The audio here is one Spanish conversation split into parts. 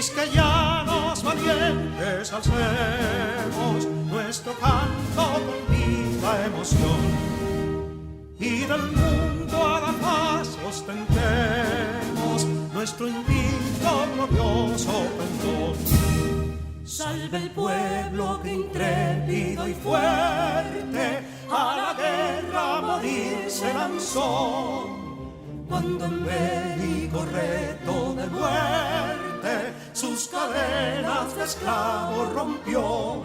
quisqueyanos valientes alcemos nuestro canto con viva emoción, y del mundo a la paz ostentemos nuestro invicto glorioso pendón. Salve el pueblo que intrépido y fuerte a la guerra a morir se lanzó, cuando en bélico reto de muerte sus cadenas de esclavos rompió.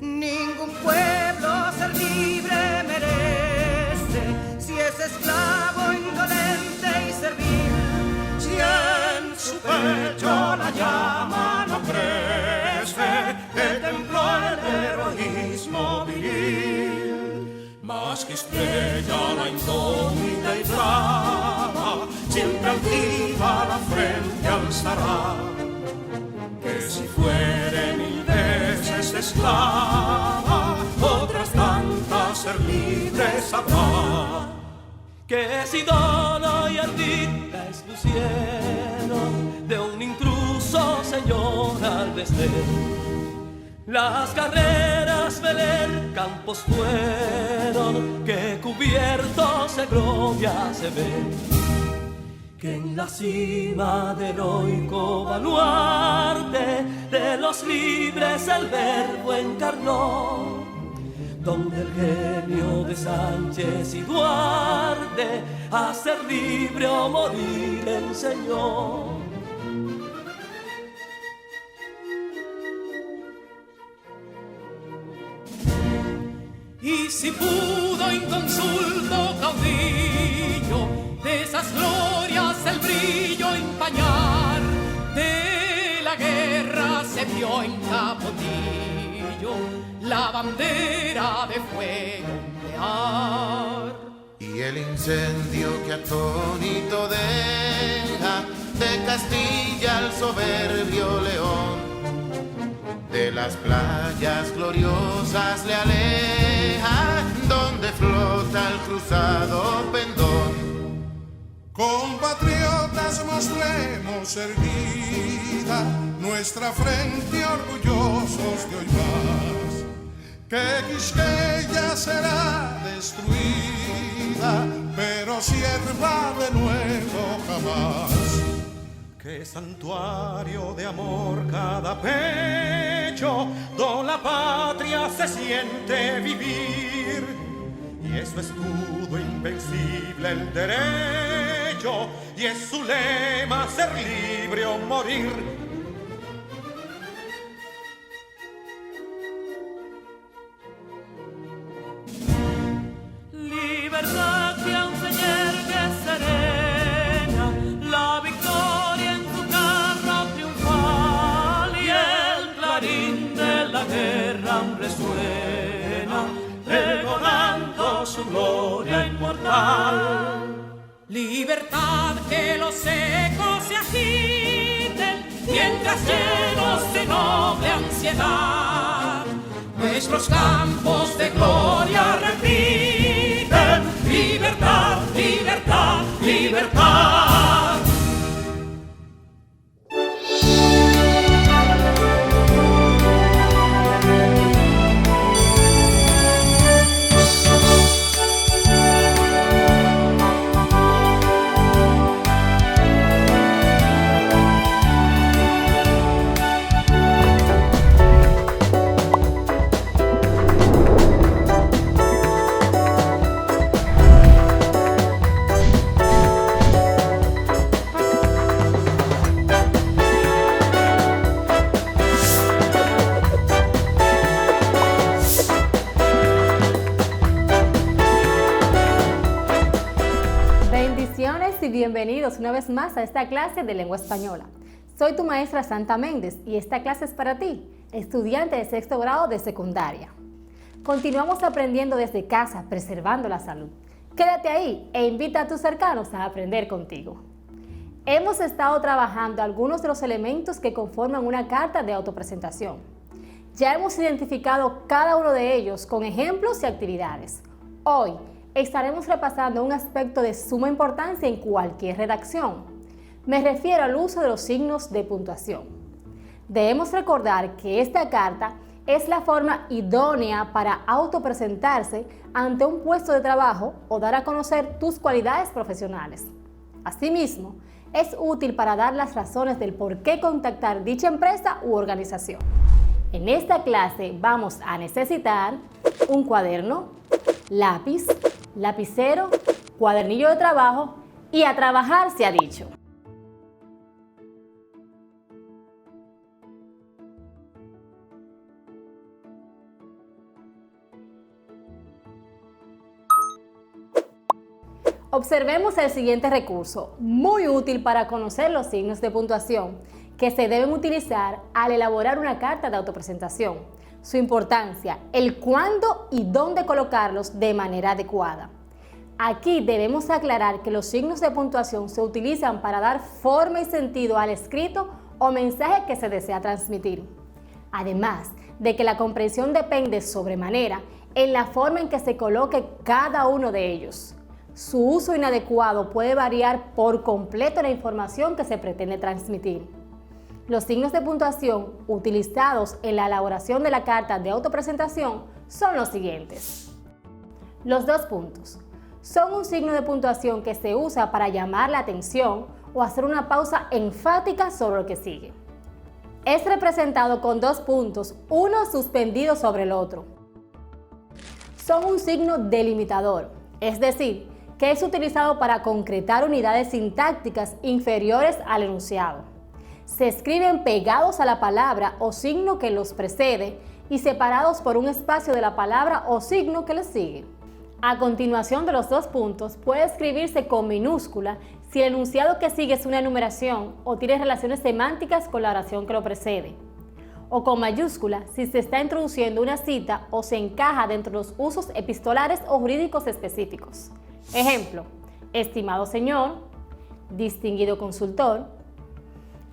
Ningún pueblo ser libre merece si es esclavo, indolente y servil. Si en su pecho la llama no crece, que templó el heroísmo viril, más que estrella la indómita y brava, siempre altiva la frente alzará, que si fuere mil veces esclava, otras tantas ser libres habrá. Que si Dono y Ardita expusieron de un intruso señor al desdén, las carreras veler campos fueron que cubiertos de gloria se ven, que en la cima del heroico baluarte de los libres el verbo encarnó, donde el genio de Sánchez y Duarte a ser libre o morir enseñó. Y si pudo inconsulto caudillo de esas glorias el brillo empañar, de la guerra se vio en Capotillo la bandera de fuego ondear. Y el incendio que atónito deja de Castilla al soberbio león, de las playas gloriosas le aleja, donde flota el cruzado pendón. Compatriotas, mostremos erguida nuestra frente orgullosos de hoy más, que Quisqueya será destruida, pero sierva de nuevo jamás. Que santuario de amor cada pecho, donde la patria se siente vivir, y es su escudo invencible el derecho, y es su lema ser libre o morir. Libertad que aún se yergue serena, la victoria en su carro triunfal, y el clarín de la guerra aún resuena, pregonando su gloria inmortal. Libertad, que los ecos se agiten mientras llenos de noble ansiedad nuestros campos de gloria repiten: libertad, libertad, libertad. Y bienvenidos una vez más a esta clase de lengua española. Soy tu maestra Santa Méndez y esta clase es para ti, estudiante de sexto grado de secundaria. Continuamos aprendiendo desde casa, preservando la salud. Quédate ahí e invita a tus cercanos a aprender contigo. Hemos estado trabajando algunos de los elementos que conforman una carta de autopresentación. Ya hemos identificado cada uno de ellos con ejemplos y actividades. Hoy, estaremos repasando un aspecto de suma importancia en cualquier redacción. Me refiero al uso de los signos de puntuación. Debemos recordar que esta carta es la forma idónea para autopresentarse ante un puesto de trabajo o dar a conocer tus cualidades profesionales. Asimismo, es útil para dar las razones del por qué contactar dicha empresa u organización. En esta clase vamos a necesitar un cuaderno, lápiz, lapicero, cuadernillo de trabajo y a trabajar se ha dicho. Observemos el siguiente recurso, muy útil para conocer los signos de puntuación que se deben utilizar al elaborar una carta de autopresentación, su importancia, el cuándo y dónde colocarlos de manera adecuada. Aquí debemos aclarar que los signos de puntuación se utilizan para dar forma y sentido al escrito o mensaje que se desea transmitir. Además de que la comprensión depende sobremanera en la forma en que se coloque cada uno de ellos. Su uso inadecuado puede variar por completo la información que se pretende transmitir. Los signos de puntuación utilizados en la elaboración de la carta de autopresentación son los siguientes. Los 2 puntos. Son un signo de puntuación que se usa para llamar la atención o hacer una pausa enfática sobre lo que sigue. Es representado con 2 puntos, uno suspendido sobre el otro. Son un signo delimitador, es decir, que es utilizado para concretar unidades sintácticas inferiores al enunciado. Se escriben pegados a la palabra o signo que los precede y separados por un espacio de la palabra o signo que les sigue. A continuación de los 2 puntos puede escribirse con minúscula si el enunciado que sigue es una enumeración o tiene relaciones semánticas con la oración que lo precede, o con mayúscula si se está introduciendo una cita o se encaja dentro de los usos epistolares o jurídicos específicos. Ejemplo, estimado señor, distinguido consultor.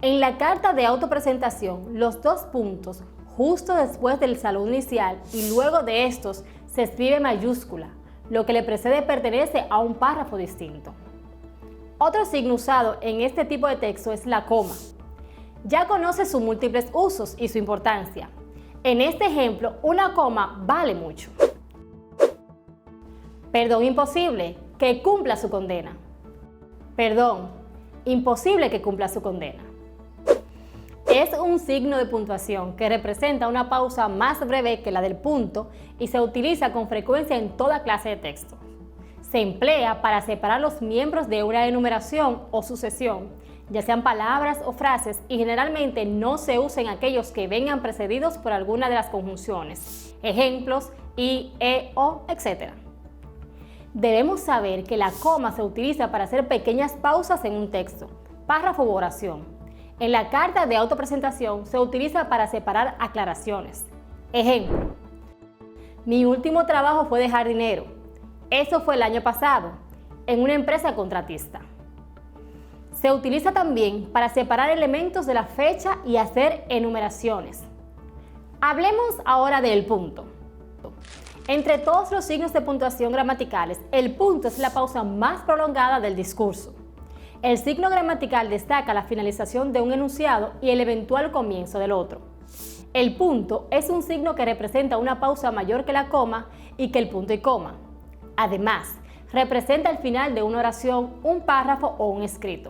En la carta de autopresentación, los 2 puntos justo después del saludo inicial y luego de estos se escribe mayúscula. Lo que le precede pertenece a un párrafo distinto. Otro signo usado en este tipo de texto es la coma. Ya conoce sus múltiples usos y su importancia. En este ejemplo, una coma vale mucho. Perdón imposible, que cumpla su condena. Perdón, imposible que cumpla su condena. Es un signo de puntuación que representa una pausa más breve que la del punto y se utiliza con frecuencia en toda clase de texto. Se emplea para separar los miembros de una enumeración o sucesión, ya sean palabras o frases, y generalmente no se usa en aquellos que vengan precedidos por alguna de las conjunciones. Ejemplos, y, o, etc. Debemos saber que la coma se utiliza para hacer pequeñas pausas en un texto, párrafo u oración. En la carta de autopresentación se utiliza para separar aclaraciones. Ejemplo, mi último trabajo fue de jardinero. Eso fue el año pasado, en una empresa contratista. Se utiliza también para separar elementos de la fecha y hacer enumeraciones. Hablemos ahora del punto. Entre todos los signos de puntuación gramaticales, el punto es la pausa más prolongada del discurso. El signo gramatical destaca la finalización de un enunciado y el eventual comienzo del otro. El punto es un signo que representa una pausa mayor que la coma y que el punto y coma. Además, representa el final de una oración, un párrafo o un escrito.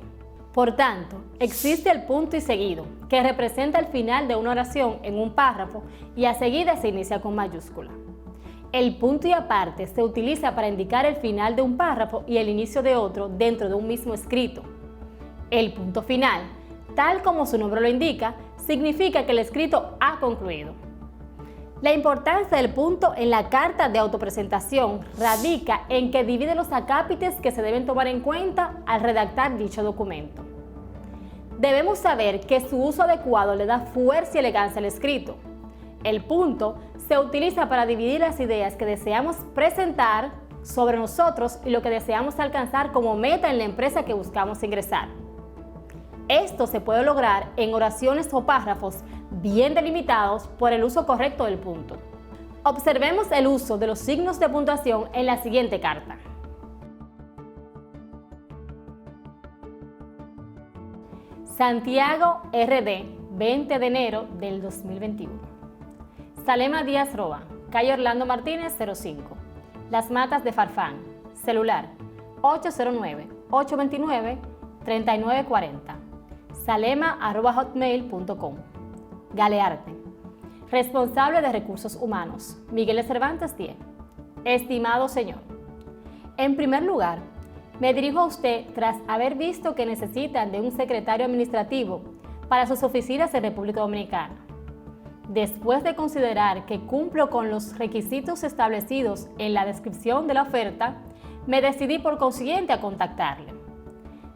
Por tanto, existe el punto y seguido, que representa el final de una oración en un párrafo y a seguida se inicia con mayúscula. El punto y aparte se utiliza para indicar el final de un párrafo y el inicio de otro dentro de un mismo escrito. El punto final, tal como su nombre lo indica, significa que el escrito ha concluido. La importancia del punto en la carta de autopresentación radica en que divide los acápites que se deben tomar en cuenta al redactar dicho documento. Debemos saber que su uso adecuado le da fuerza y elegancia al escrito. El punto se utiliza para dividir las ideas que deseamos presentar sobre nosotros y lo que deseamos alcanzar como meta en la empresa que buscamos ingresar. Esto se puede lograr en oraciones o párrafos bien delimitados por el uso correcto del punto. Observemos el uso de los signos de puntuación en la siguiente carta. Santiago RD, 20 de enero del 2021. Salema Díaz Roa, calle Orlando Martínez 05. Las Matas de Farfán. Celular 809-829-3940. salema@hotmail.com. Galearte. Responsable de Recursos Humanos, Miguel de Cervantes 10. Estimado señor, en primer lugar, me dirijo a usted tras haber visto que necesitan de un secretario administrativo para sus oficinas en República Dominicana. Después de considerar que cumplo con los requisitos establecidos en la descripción de la oferta, me decidí por consiguiente a contactarle.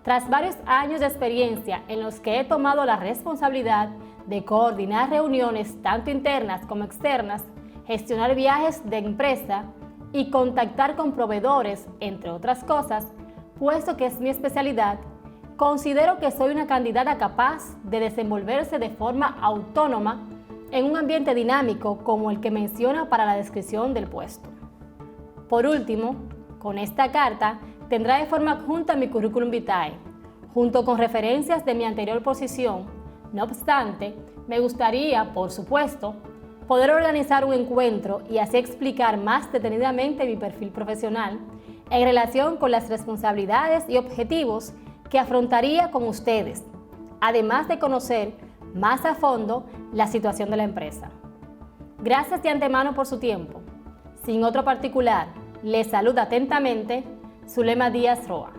Tras varios años de experiencia en los que he tomado la responsabilidad de coordinar reuniones tanto internas como externas, gestionar viajes de empresa y contactar con proveedores, entre otras cosas, puesto que es mi especialidad, considero que soy una candidata capaz de desenvolverse de forma autónoma en un ambiente dinámico como el que menciona para la descripción del puesto. Por último, con esta carta tendrá de forma adjunta mi currículum vitae, junto con referencias de mi anterior posición. No obstante, me gustaría, por supuesto, poder organizar un encuentro y así explicar más detenidamente mi perfil profesional en relación con las responsabilidades y objetivos que afrontaría con ustedes, además de conocer más a fondo la situación de la empresa. Gracias de antemano por su tiempo. Sin otro particular, les saluda atentamente Zulema Díaz Roa.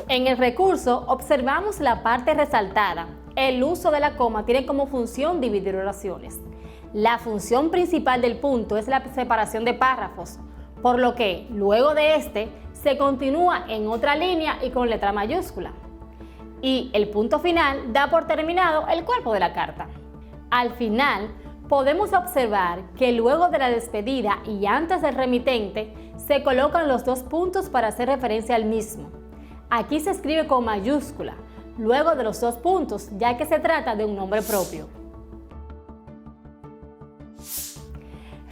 En el recurso observamos la parte resaltada. El uso de la coma tiene como función dividir oraciones. La función principal del punto es la separación de párrafos, por lo que luego de este se continúa en otra línea y con letra mayúscula. Y el punto final da por terminado el cuerpo de la carta. Al final, podemos observar que luego de la despedida y antes del remitente se colocan los dos puntos para hacer referencia al mismo. Aquí se escribe con mayúscula, luego de los dos puntos, ya que se trata de un nombre propio.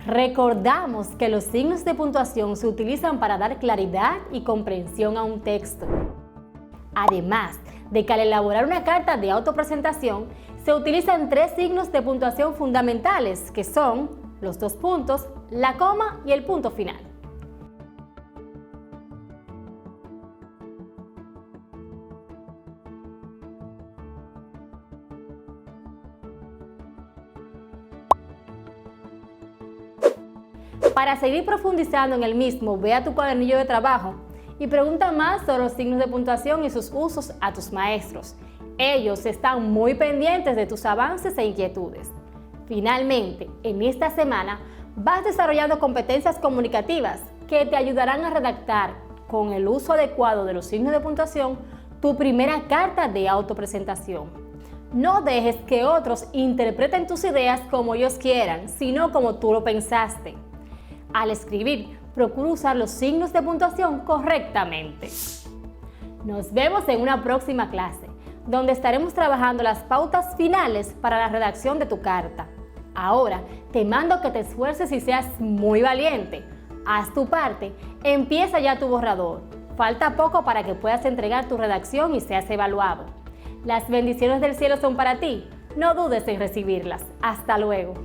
Recordamos que los signos de puntuación se utilizan para dar claridad y comprensión a un texto. Además de que al elaborar una carta de autopresentación, se utilizan 3 signos de puntuación fundamentales, que son los dos puntos, la coma y el punto final. Para seguir profundizando en el mismo, ve a tu cuadernillo de trabajo y pregunta más sobre los signos de puntuación y sus usos a tus maestros. Ellos están muy pendientes de tus avances e inquietudes. Finalmente, en esta semana vas desarrollando competencias comunicativas que te ayudarán a redactar, con el uso adecuado de los signos de puntuación, tu primera carta de autopresentación. No dejes que otros interpreten tus ideas como ellos quieran, sino como tú lo pensaste. Al escribir, procura usar los signos de puntuación correctamente. Nos vemos en una próxima clase, donde estaremos trabajando las pautas finales para la redacción de tu carta. Ahora, te mando que te esfuerces y seas muy valiente. Haz tu parte, empieza ya tu borrador. Falta poco para que puedas entregar tu redacción y seas evaluado. Las bendiciones del cielo son para ti. No dudes en recibirlas. Hasta luego.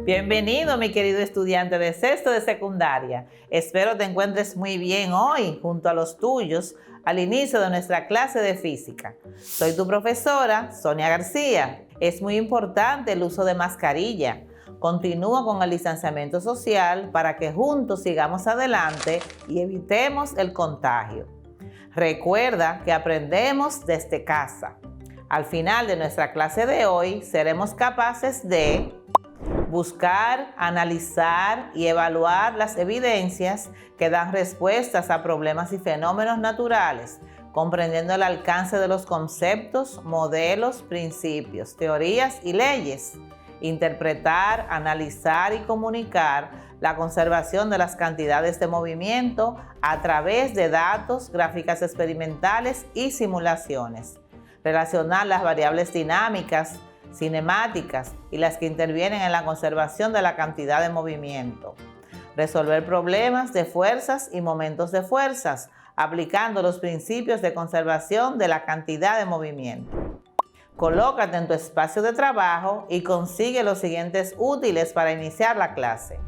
Bienvenido, mi querido estudiante de sexto de secundaria. Espero te encuentres muy bien hoy junto a los tuyos al inicio de nuestra clase de física. Soy tu profesora, Sonia García. Es muy importante el uso de mascarilla. Continúa con el distanciamiento social para que juntos sigamos adelante y evitemos el contagio. Recuerda que aprendemos desde casa. Al final de nuestra clase de hoy seremos capaces de buscar, analizar y evaluar las evidencias que dan respuestas a problemas y fenómenos naturales, comprendiendo el alcance de los conceptos, modelos, principios, teorías y leyes. Interpretar, analizar y comunicar la conservación de las cantidades de movimiento a través de datos, gráficas experimentales y simulaciones. Relacionar las variables dinámicas, cinemáticas y las que intervienen en la conservación de la cantidad de movimiento. Resolver problemas de fuerzas y momentos de fuerzas, aplicando los principios de conservación de la cantidad de movimiento. Colócate en tu espacio de trabajo y consigue los siguientes útiles para iniciar la clase.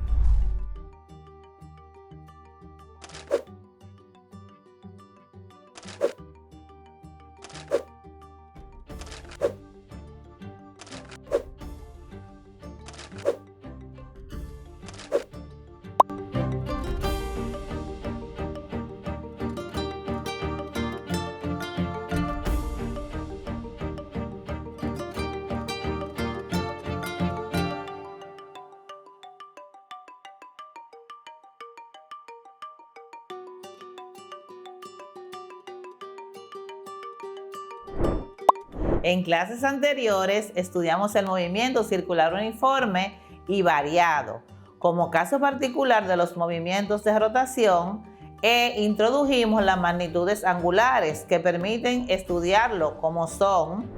En clases anteriores estudiamos el movimiento circular uniforme y variado, como caso particular de los movimientos de rotación, e introdujimos las magnitudes angulares que permiten estudiarlo, como son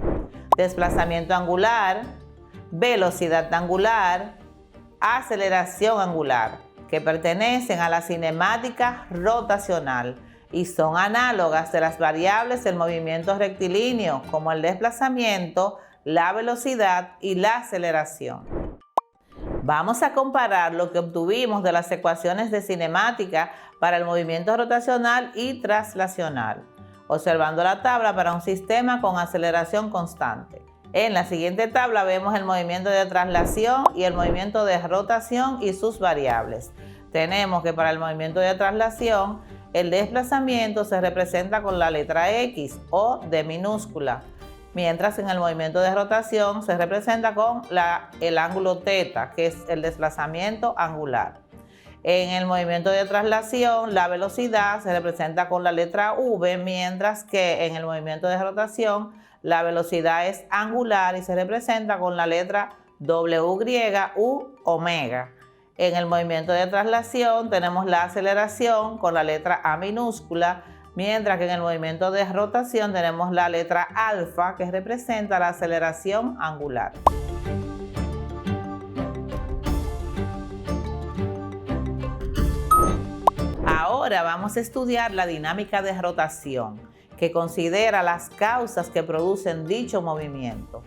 desplazamiento angular, velocidad angular, aceleración angular, que pertenecen a la cinemática rotacional y son análogas de las variables del movimiento rectilíneo, como el desplazamiento, la velocidad y la aceleración. Vamos a comparar lo que obtuvimos de las ecuaciones de cinemática para el movimiento rotacional y traslacional, observando la tabla para un sistema con aceleración constante. En la siguiente tabla vemos el movimiento de traslación y el movimiento de rotación y sus variables. Tenemos que para el movimiento de traslación, el desplazamiento se representa con la letra X o D minúscula, mientras en el movimiento de rotación se representa con el ángulo teta, que es el desplazamiento angular. En el movimiento de traslación, la velocidad se representa con la letra V, mientras que en el movimiento de rotación, la velocidad es angular y se representa con la letra W u omega. En el movimiento de traslación tenemos la aceleración con la letra A minúscula, mientras que en el movimiento de rotación tenemos la letra alfa, que representa la aceleración angular. Ahora vamos a estudiar la dinámica de rotación, que considera las causas que producen dicho movimiento.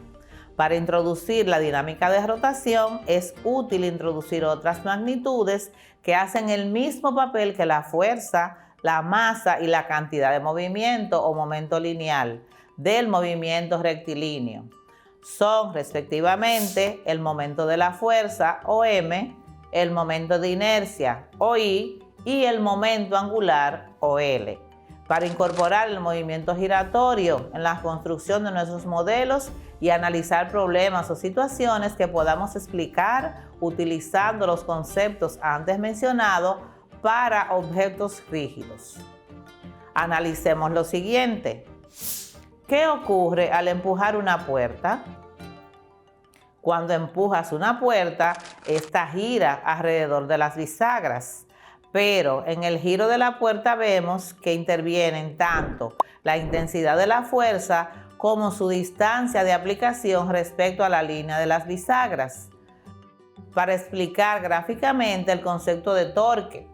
Para introducir la dinámica de rotación es útil introducir otras magnitudes que hacen el mismo papel que la fuerza, la masa y la cantidad de movimiento o momento lineal del movimiento rectilíneo. Son respectivamente el momento de la fuerza o M, el momento de inercia o I y el momento angular o L. Para incorporar el movimiento giratorio en la construcción de nuestros modelos y analizar problemas o situaciones que podamos explicar utilizando los conceptos antes mencionados para objetos rígidos. Analicemos lo siguiente. ¿Qué ocurre al empujar una puerta? Cuando empujas una puerta, esta gira alrededor de las bisagras. Pero en el giro de la puerta vemos que intervienen tanto la intensidad de la fuerza como su distancia de aplicación respecto a la línea de las bisagras. Para explicar gráficamente el concepto de torque,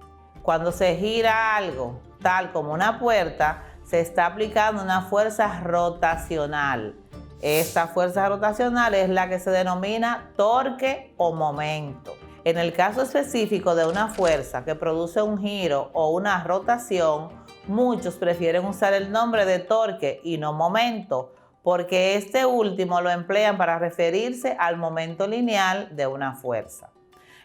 cuando se gira algo, tal como una puerta, se está aplicando una fuerza rotacional. Esta fuerza rotacional es la que se denomina torque o momento. En el caso específico de una fuerza que produce un giro o una rotación, muchos prefieren usar el nombre de torque y no momento, porque este último lo emplean para referirse al momento lineal de una fuerza.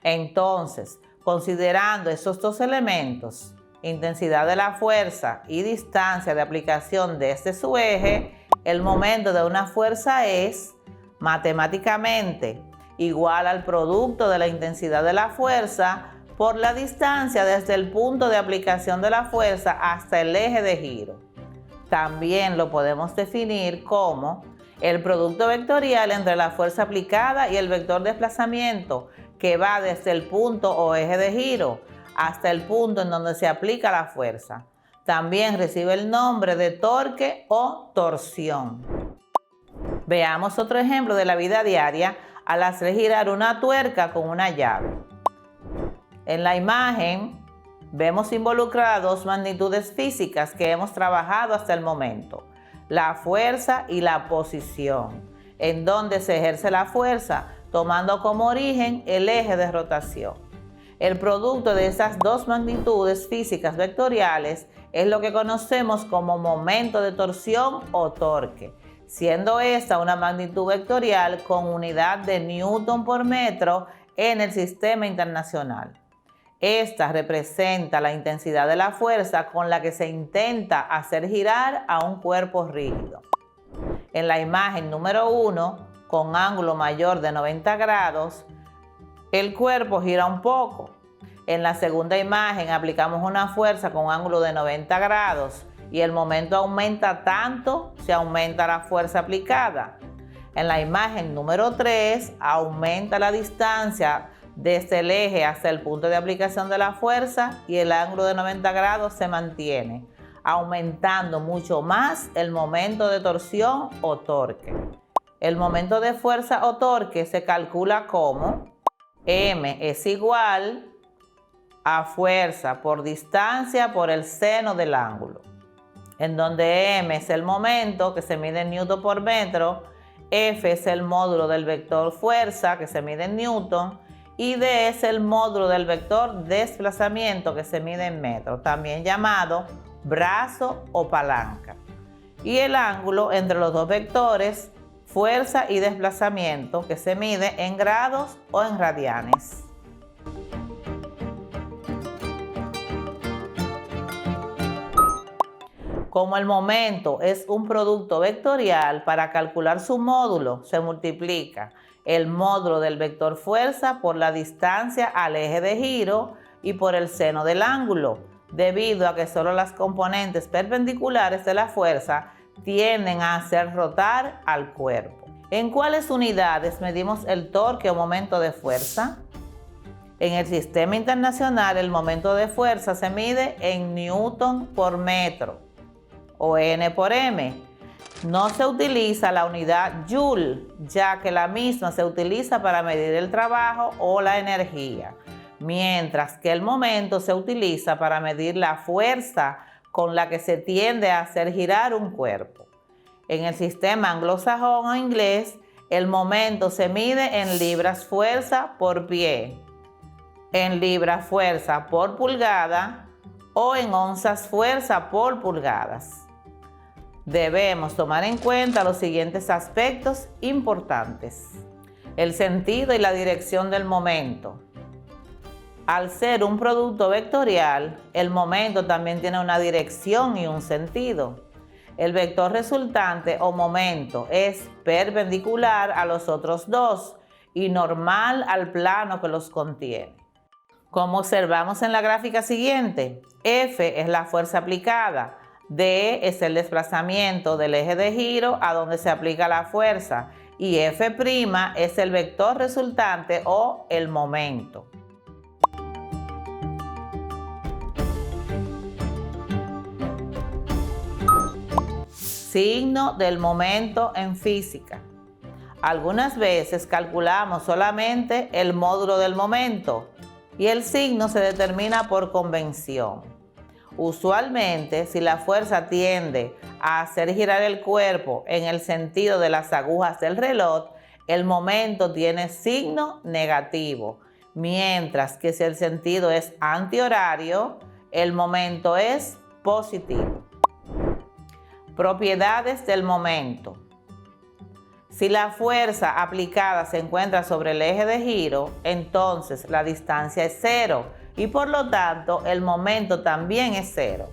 Entonces, considerando esos dos elementos, intensidad de la fuerza y distancia de aplicación desde su eje, el momento de una fuerza es matemáticamente igual al producto de la intensidad de la fuerza por la distancia desde el punto de aplicación de la fuerza hasta el eje de giro. También lo podemos definir como el producto vectorial entre la fuerza aplicada y el vector de desplazamiento que va desde el punto o eje de giro hasta el punto en donde se aplica la fuerza. También recibe el nombre de torque o torsión. Veamos otro ejemplo de la vida diaria al hacer girar una tuerca con una llave. En la imagen vemos involucradas dos magnitudes físicas que hemos trabajado hasta el momento: la fuerza y la posición, en donde se ejerce la fuerza tomando como origen el eje de rotación. El producto de esas dos magnitudes físicas vectoriales es lo que conocemos como momento de torsión o torque, siendo esta una magnitud vectorial con unidad de Newton por metro en el sistema internacional. Esta representa la intensidad de la fuerza con la que se intenta hacer girar a un cuerpo rígido. En la imagen número 1, con ángulo mayor de 90 grados, el cuerpo gira un poco. En la segunda imagen aplicamos una fuerza con ángulo de 90 grados y el momento aumenta tanto si aumenta la fuerza aplicada. En la imagen número 3 aumenta la distancia desde el eje hasta el punto de aplicación de la fuerza y el ángulo de 90 grados se mantiene, aumentando mucho más el momento de torsión o torque. El momento de fuerza o torque se calcula como M es igual a fuerza por distancia por el seno del ángulo, en donde M es el momento que se mide en Newton por metro, F es el módulo del vector fuerza que se mide en Newton y D es el módulo del vector desplazamiento que se mide en metro, también llamado brazo o palanca. Y el ángulo entre los dos vectores, fuerza y desplazamiento, que se mide en grados o en radianes. Como el momento es un producto vectorial, para calcular su módulo se multiplica el módulo del vector fuerza por la distancia al eje de giro y por el seno del ángulo, debido a que solo las componentes perpendiculares de la fuerza tienden a hacer rotar al cuerpo. ¿En cuáles unidades medimos el torque o momento de fuerza? En el sistema internacional el momento de fuerza se mide en Newton por metro o N por M. No se utiliza la unidad Joule, ya que la misma se utiliza para medir el trabajo o la energía, mientras que el momento se utiliza para medir la fuerza con la que se tiende a hacer girar un cuerpo. En el sistema anglosajón o inglés, el momento se mide en libras fuerza por pie, en libras fuerza por pulgada o en onzas fuerza por pulgadas. Debemos tomar en cuenta los siguientes aspectos importantes: el sentido y la dirección del momento. Al ser un producto vectorial, el momento también tiene una dirección y un sentido. El vector resultante o momento es perpendicular a los otros dos y normal al plano que los contiene. Como observamos en la gráfica siguiente, F es la fuerza aplicada, D es el desplazamiento del eje de giro a donde se aplica la fuerza y F' es el vector resultante o el momento. Signo del momento en física. Algunas veces calculamos solamente el módulo del momento y el signo se determina por convención. Usualmente, si la fuerza tiende a hacer girar el cuerpo en el sentido de las agujas del reloj, el momento tiene signo negativo, mientras que si el sentido es antihorario, el momento es positivo. Propiedades del momento. Si la fuerza aplicada se encuentra sobre el eje de giro, entonces la distancia es cero y por lo tanto el momento también es cero.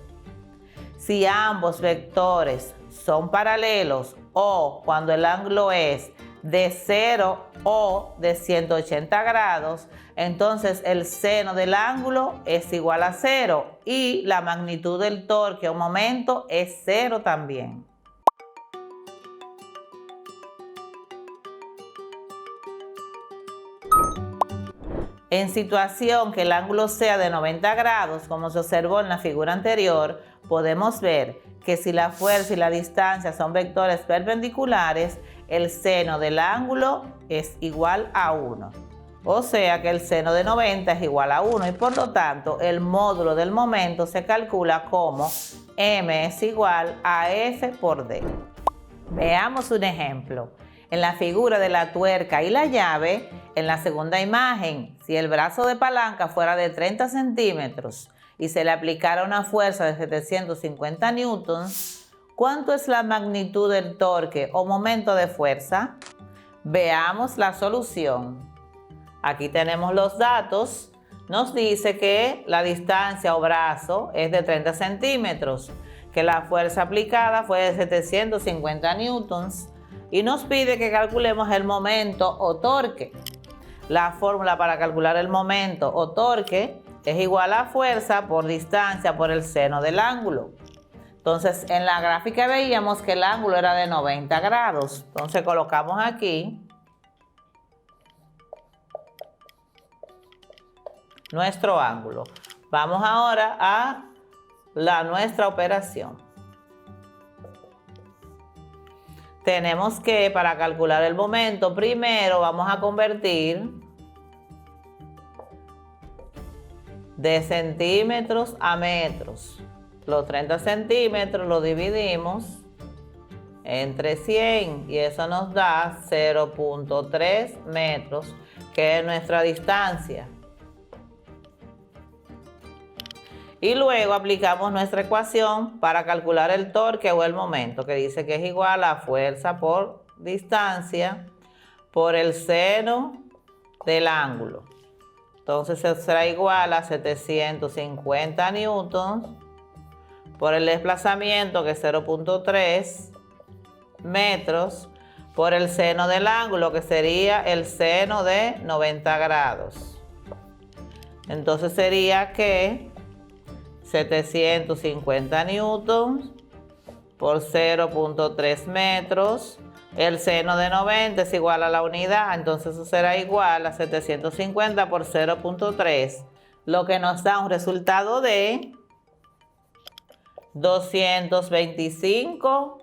Si ambos vectores son paralelos o cuando el ángulo es de 0 o de 180 grados, entonces el seno del ángulo es igual a 0 y la magnitud del torque o momento es 0 también. En situación que el ángulo sea de 90 grados, como se observó en la figura anterior, podemos ver que si la fuerza y la distancia son vectores perpendiculares, el seno del ángulo es igual a 1. O sea que el seno de 90 es igual a 1 y por lo tanto el módulo del momento se calcula como m es igual a F por D. Veamos un ejemplo. En la figura de la tuerca y la llave, en la segunda imagen, si el brazo de palanca fuera de 30 centímetros y se le aplicara una fuerza de 750 newtons, ¿cuánto es la magnitud del torque o momento de fuerza? Veamos la solución. Aquí tenemos los datos. Nos dice que la distancia o brazo es de 30 centímetros, que la fuerza aplicada fue de 750 newtons y nos pide que calculemos el momento o torque. La fórmula para calcular el momento o torque es igual a fuerza por distancia por el seno del ángulo. Entonces, en la gráfica veíamos que el ángulo era de 90 grados. Entonces, colocamos aquí nuestro ángulo. Vamos ahora a nuestra operación. Tenemos que, para calcular el momento, primero vamos a convertir de centímetros a metros. Los 30 centímetros los dividimos entre 100 y eso nos da 0.3 metros, que es nuestra distancia. Y luego aplicamos nuestra ecuación para calcular el torque o el momento, que dice que es igual a fuerza por distancia por el seno del ángulo. Entonces será igual a 750 newtons por el desplazamiento, que es 0.3 metros, por el seno del ángulo, que sería el seno de 90 grados. Entonces sería que 750 newtons por 0.3 metros. El seno de 90 es igual a la unidad, entonces eso será igual a 750 por 0.3, lo que nos da un resultado de 225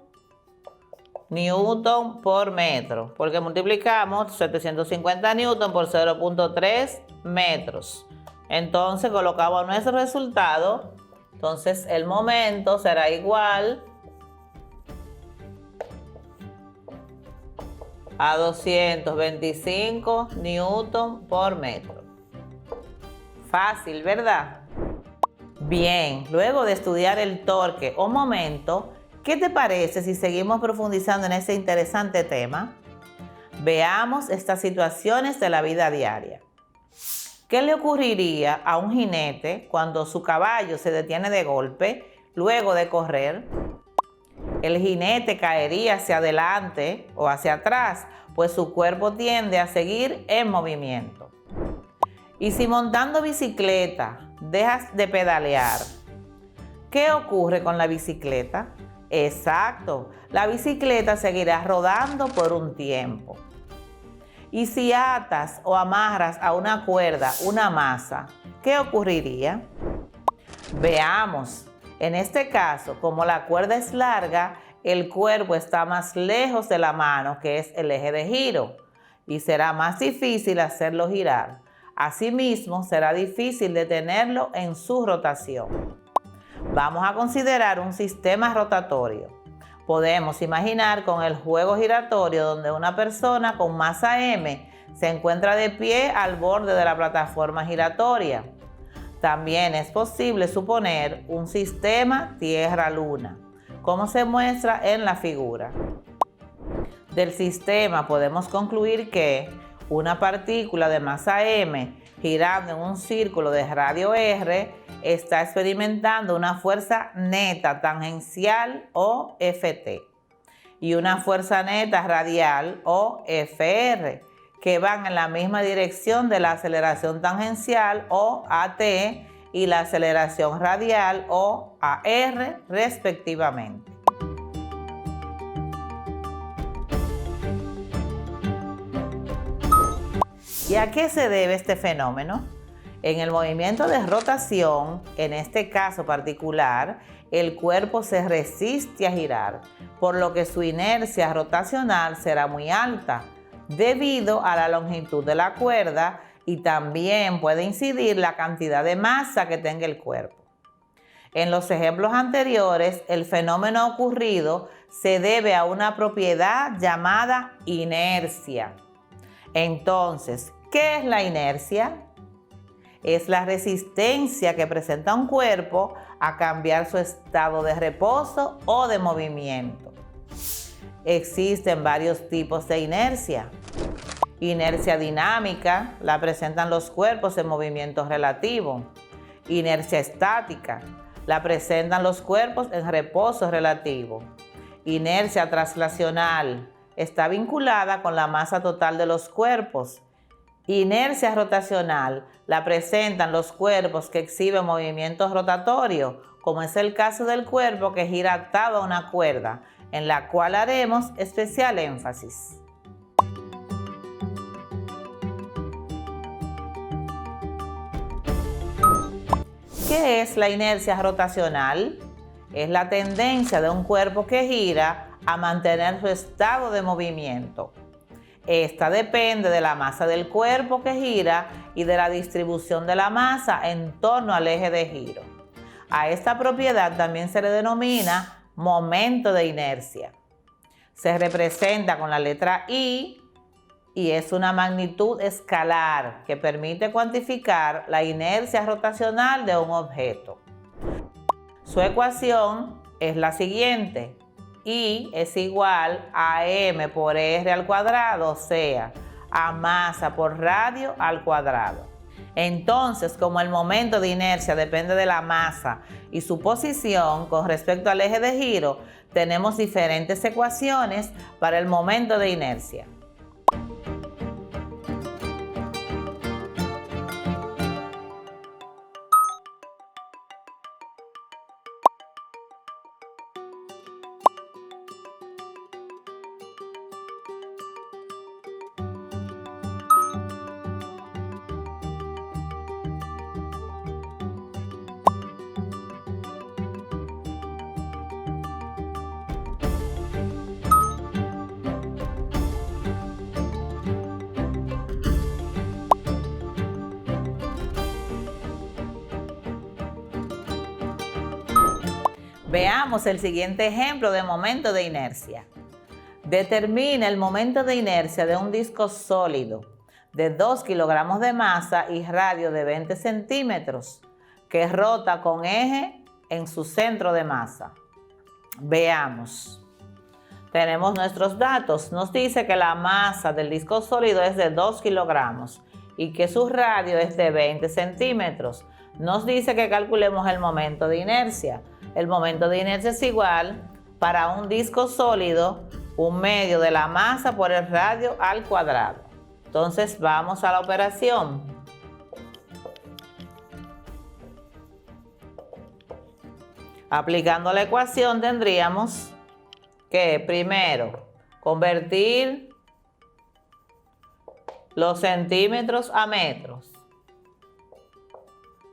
newton por metro, porque multiplicamos 750 newton por 0.3 metros. Entonces colocamos nuestro resultado. Entonces el momento será igual a 225 newton por metro. Fácil, ¿verdad? Bien, luego de estudiar el torque o momento, ¿qué te parece si seguimos profundizando en este interesante tema? Veamos estas situaciones de la vida diaria. ¿Qué le ocurriría a un jinete cuando su caballo se detiene de golpe luego de correr? El jinete caería hacia adelante o hacia atrás, pues su cuerpo tiende a seguir en movimiento. Y si montando bicicleta dejas de pedalear, ¿qué ocurre con la bicicleta? Exacto, la bicicleta seguirá rodando por un tiempo. Y si atas o amarras a una cuerda una masa, ¿qué ocurriría? Veamos. En este caso, como la cuerda es larga, el cuerpo está más lejos de la mano, que es el eje de giro, y será más difícil hacerlo girar. Asimismo, será difícil detenerlo en su rotación. Vamos a considerar un sistema rotatorio. Podemos imaginar con el juego giratorio donde una persona con masa M se encuentra de pie al borde de la plataforma giratoria. También es posible suponer un sistema Tierra-Luna, como se muestra en la figura. Del sistema podemos concluir que una partícula de masa M girando en un círculo de radio R está experimentando una fuerza neta tangencial o Ft. y una fuerza neta radial o FR, que van en la misma dirección de la aceleración tangencial o AT y la aceleración radial o AR respectivamente. ¿Y a qué se debe este fenómeno? En el movimiento de rotación, en este caso particular, el cuerpo se resiste a girar, por lo que su inercia rotacional será muy alta, debido a la longitud de la cuerda, y también puede incidir la cantidad de masa que tenga el cuerpo. En los ejemplos anteriores, el fenómeno ocurrido se debe a una propiedad llamada inercia. Entonces, ¿qué es la inercia? Es la resistencia que presenta un cuerpo a cambiar su estado de reposo o de movimiento. Existen varios tipos de inercia. Inercia dinámica la presentan los cuerpos en movimiento relativo. Inercia estática la presentan los cuerpos en reposo relativo. Inercia translacional está vinculada con la masa total de los cuerpos. Inercia rotacional la presentan los cuerpos que exhiben movimientos rotatorios, como es el caso del cuerpo que gira atado a una cuerda, en la cual haremos especial énfasis. ¿Qué es la inercia rotacional? Es la tendencia de un cuerpo que gira a mantener su estado de movimiento. Esta depende de la masa del cuerpo que gira y de la distribución de la masa en torno al eje de giro. A esta propiedad también se le denomina momento de inercia. Se representa con la letra I y es una magnitud escalar que permite cuantificar la inercia rotacional de un objeto. Su ecuación es la siguiente. I es igual a m por r al cuadrado, o sea, a masa por radio al cuadrado. Entonces, como el momento de inercia depende de la masa y su posición con respecto al eje de giro, tenemos diferentes ecuaciones para el momento de inercia. Veamos el siguiente ejemplo de momento de inercia. Determina el momento de inercia de un disco sólido de 2 kilogramos de masa y radio de 20 centímetros que rota con eje en su centro de masa. Veamos. Tenemos nuestros datos. Nos dice que la masa del disco sólido es de 2 kilogramos y que su radio es de 20 centímetros. Nos dice que calculemos el momento de inercia. El momento de inercia es igual para un disco sólido, un medio de la masa por el radio al cuadrado. Entonces vamos a la operación. Aplicando la ecuación tendríamos que primero convertir los centímetros a metros.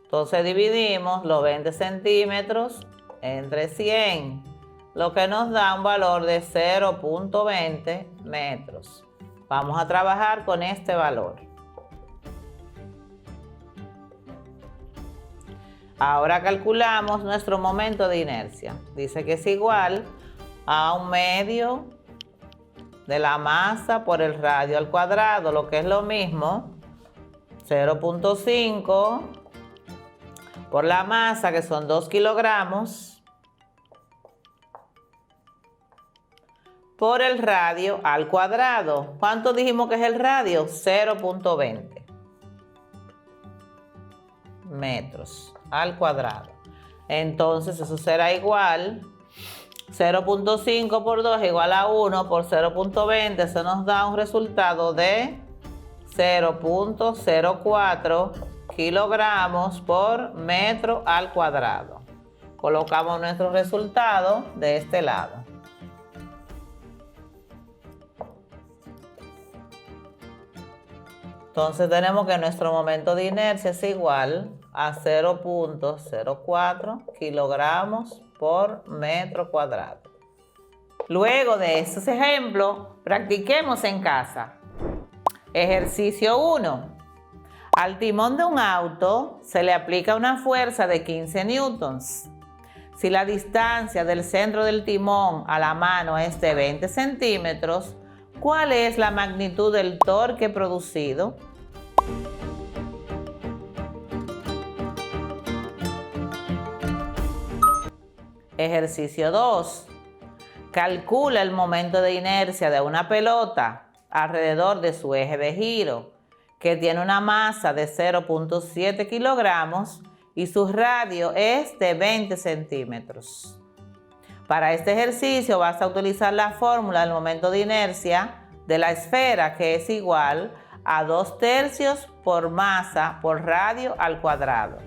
Entonces dividimos los 20 centímetros entre 100, lo que nos da un valor de 0.20 metros. Vamos a trabajar con este valor. Ahora calculamos nuestro momento de inercia. Dice que es igual a un medio de la masa por el radio al cuadrado, lo que es lo mismo, 0.5 por la masa, que son 2 kilogramos, por el radio al cuadrado. ¿Cuánto dijimos que es el radio? 0.20 metros al cuadrado. Entonces eso será igual 0.5 por 2 igual a 1 por 0.20, eso nos da un resultado de 0.04 kilogramos por metro al cuadrado. Colocamos nuestro resultado de este lado. Entonces tenemos que nuestro momento de inercia es igual a 0.04 kilogramos por metro cuadrado. Luego de estos ejemplos, practiquemos en casa. Ejercicio 1. Al timón de un auto se le aplica una fuerza de 15 newtons. Si la distancia del centro del timón a la mano es de 20 centímetros, ¿cuál es la magnitud del torque producido? Ejercicio 2. Calcula el momento de inercia de una pelota alrededor de su eje de giro, que tiene una masa de 0.7 kilogramos y su radio es de 20 centímetros. Para este ejercicio vas a utilizar la fórmula del momento de inercia de la esfera, que es igual a 2/3 por masa por radio al cuadrado.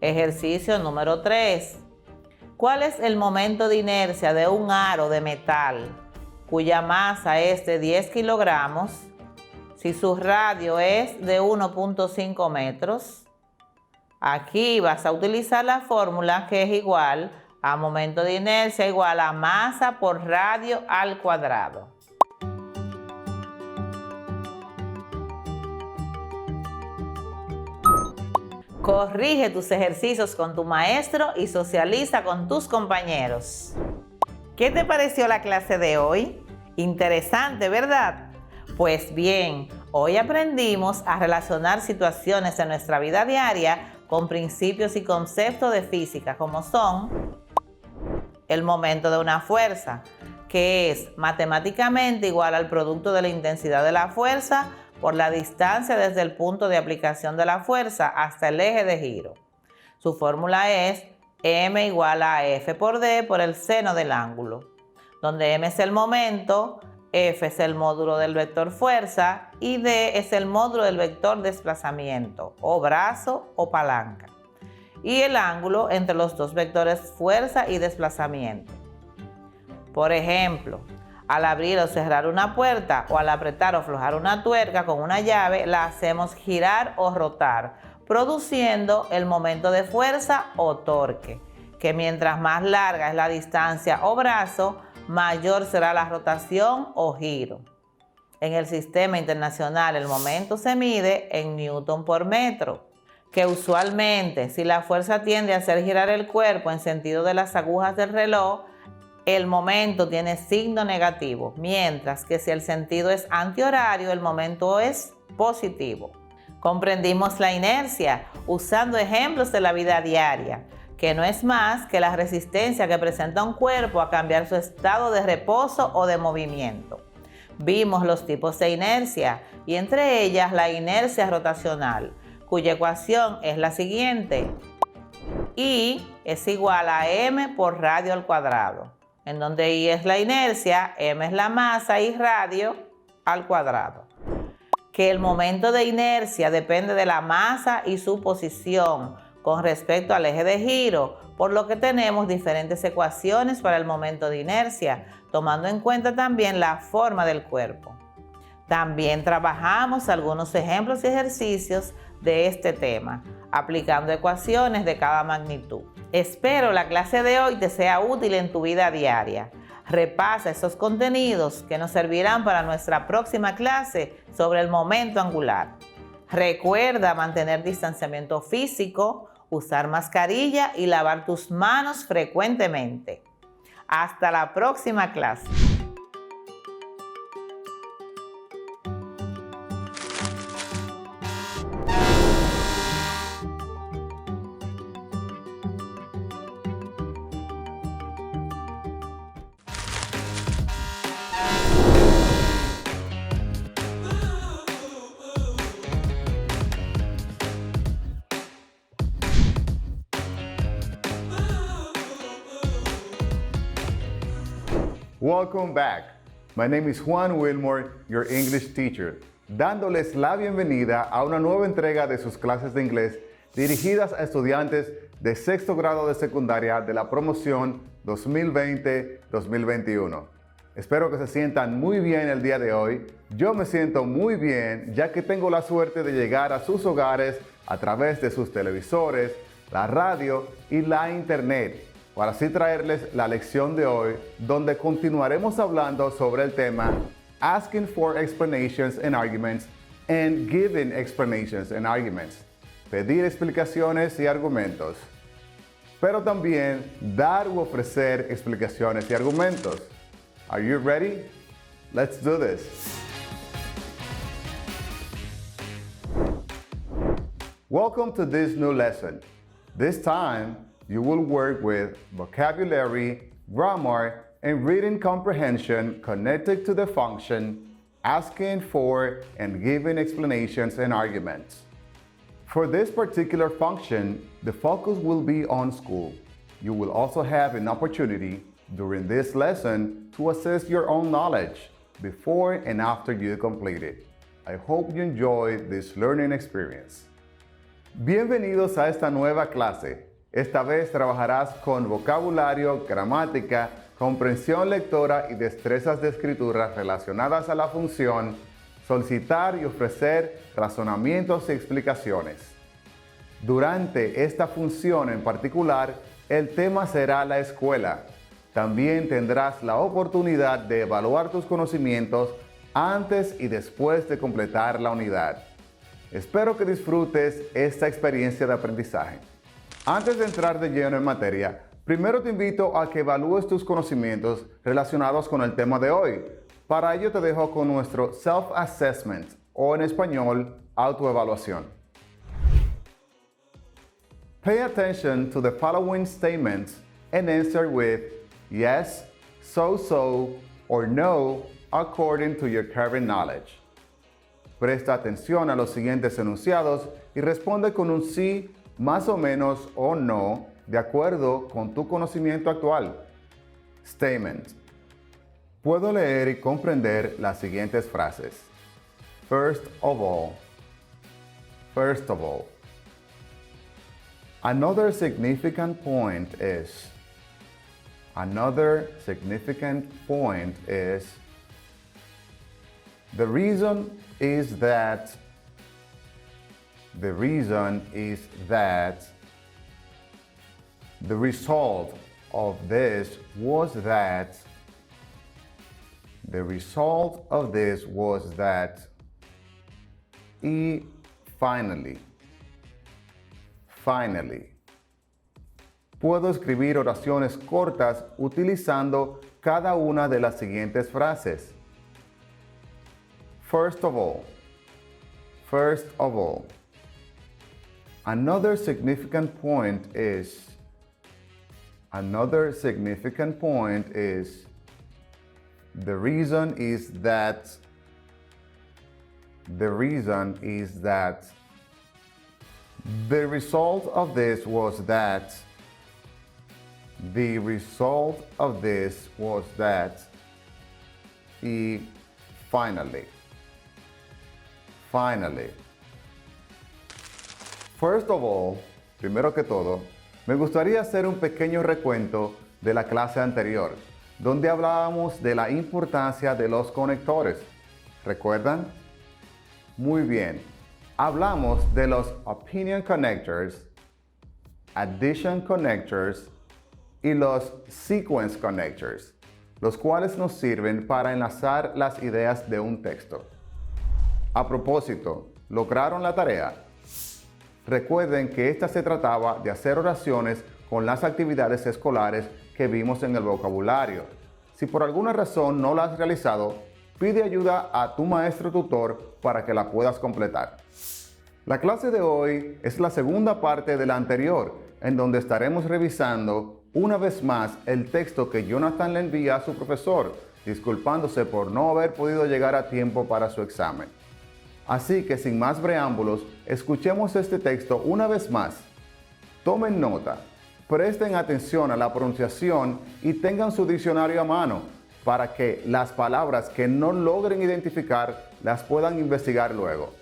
Ejercicio número 3. ¿Cuál es el momento de inercia de un aro de metal cuya masa es de 10 kilogramos si su radio es de 1.5 metros? Aquí vas a utilizar la fórmula que es igual a momento de inercia igual a masa por radio al cuadrado. Corrige tus ejercicios con tu maestro y socializa con tus compañeros. ¿Qué te pareció la clase de hoy? Interesante, ¿verdad? Pues bien, hoy aprendimos a relacionar situaciones de nuestra vida diaria con principios y conceptos de física, como son el momento de una fuerza, que es matemáticamente igual al producto de la intensidad de la fuerza por la distancia desde el punto de aplicación de la fuerza hasta el eje de giro. Su fórmula es m igual a F por D por el seno del ángulo, donde m es el momento, F es el módulo del vector fuerza y D es el módulo del vector desplazamiento, o brazo o palanca, y el ángulo entre los dos vectores fuerza y desplazamiento. Por ejemplo, al abrir o cerrar una puerta o al apretar o aflojar una tuerca con una llave, la hacemos girar o rotar, produciendo el momento de fuerza o torque, que mientras más larga es la distancia o brazo, mayor será la rotación o giro. En el sistema internacional el momento se mide en newton por metro, que usualmente si la fuerza tiende a hacer girar el cuerpo en sentido de las agujas del reloj, el momento tiene signo negativo, mientras que si el sentido es antihorario, el momento es positivo. Comprendimos la inercia usando ejemplos de la vida diaria, que no es más que la resistencia que presenta un cuerpo a cambiar su estado de reposo o de movimiento. Vimos los tipos de inercia y entre ellas la inercia rotacional, cuya ecuación es la siguiente. I es igual a m por radio al cuadrado, en donde I es la inercia, m es la masa y radio al cuadrado. Que el momento de inercia depende de la masa y su posición con respecto al eje de giro, por lo que tenemos diferentes ecuaciones para el momento de inercia, tomando en cuenta también la forma del cuerpo. También trabajamos algunos ejemplos y ejercicios de este tema, aplicando ecuaciones de cada magnitud. Espero la clase de hoy te sea útil en tu vida diaria. Repasa esos contenidos que nos servirán para nuestra próxima clase sobre el momento angular. Recuerda mantener distanciamiento físico, usar mascarilla y lavar tus manos frecuentemente. Hasta la próxima clase. Welcome back. My name is Juan Wilmore, your English teacher, dándoles la bienvenida a una nueva entrega de sus clases de inglés dirigidas a estudiantes de sexto grado de secundaria de la promoción 2020-2021. Espero que se sientan muy bien el día de hoy. Yo me siento muy bien ya que tengo la suerte de llegar a sus hogares a través de sus televisores, la radio y la internet, para así traerles la lección de hoy, donde continuaremos hablando sobre el tema Asking for Explanations and Arguments and Giving Explanations and Arguments. Pedir explicaciones y argumentos. Pero también dar u ofrecer explicaciones y argumentos. Are you ready? Let's do this. Welcome to this new lesson. This time, you will work with vocabulary, grammar, and reading comprehension connected to the function asking for and giving explanations and arguments. For this particular function, the focus will be on school. You will also have an opportunity during this lesson to assess your own knowledge before and after you complete it. I hope you enjoy this learning experience. Bienvenidos a esta nueva clase. Esta vez trabajarás con vocabulario, gramática, comprensión lectora y destrezas de escritura relacionadas a la función solicitar y ofrecer razonamientos y explicaciones. Durante esta función en particular, el tema será la escuela. También tendrás la oportunidad de evaluar tus conocimientos antes y después de completar la unidad. Espero que disfrutes esta experiencia de aprendizaje. Antes de entrar de lleno en materia, primero te invito a que evalúes tus conocimientos relacionados con el tema de hoy. Para ello te dejo con nuestro self-assessment, o en español, autoevaluación. Pay attention to the following statements and answer with yes, so, or no, according to your current knowledge. Presta atención a los siguientes enunciados y responde con un sí, más o menos o no, de acuerdo con tu conocimiento actual. Statement. Puedo leer y comprender las siguientes frases. First of all. First of all. Another significant point is. Another significant point is. The reason is that. The reason is that. The result of this was that. The result of this was that. Y finally. Finally. Puedo escribir oraciones cortas utilizando cada una de las siguientes frases. First of all. First of all. Another significant point is. Another significant point is. The reason is that. The reason is that. The result of this was that. The result of this was that. Y finally. Finally. First of all, primero que todo, me gustaría hacer un pequeño recuento de la clase anterior, donde hablábamos de la importancia de los conectores. ¿Recuerdan? Muy bien. Hablamos de los opinion connectors, addition connectors y los sequence connectors, los cuales nos sirven para enlazar las ideas de un texto. A propósito, ¿lograron la tarea? Recuerden que esta se trataba de hacer oraciones con las actividades escolares que vimos en el vocabulario. Si por alguna razón no la has realizado, pide ayuda a tu maestro tutor para que la puedas completar. La clase de hoy es la segunda parte de la anterior, en donde estaremos revisando una vez más el texto que Jonathan le envía a su profesor, disculpándose por no haber podido llegar a tiempo para su examen. Así que sin más preámbulos, escuchemos este texto una vez más. Tomen nota, presten atención a la pronunciación y tengan su diccionario a mano, para que las palabras que no logren identificar las puedan investigar luego.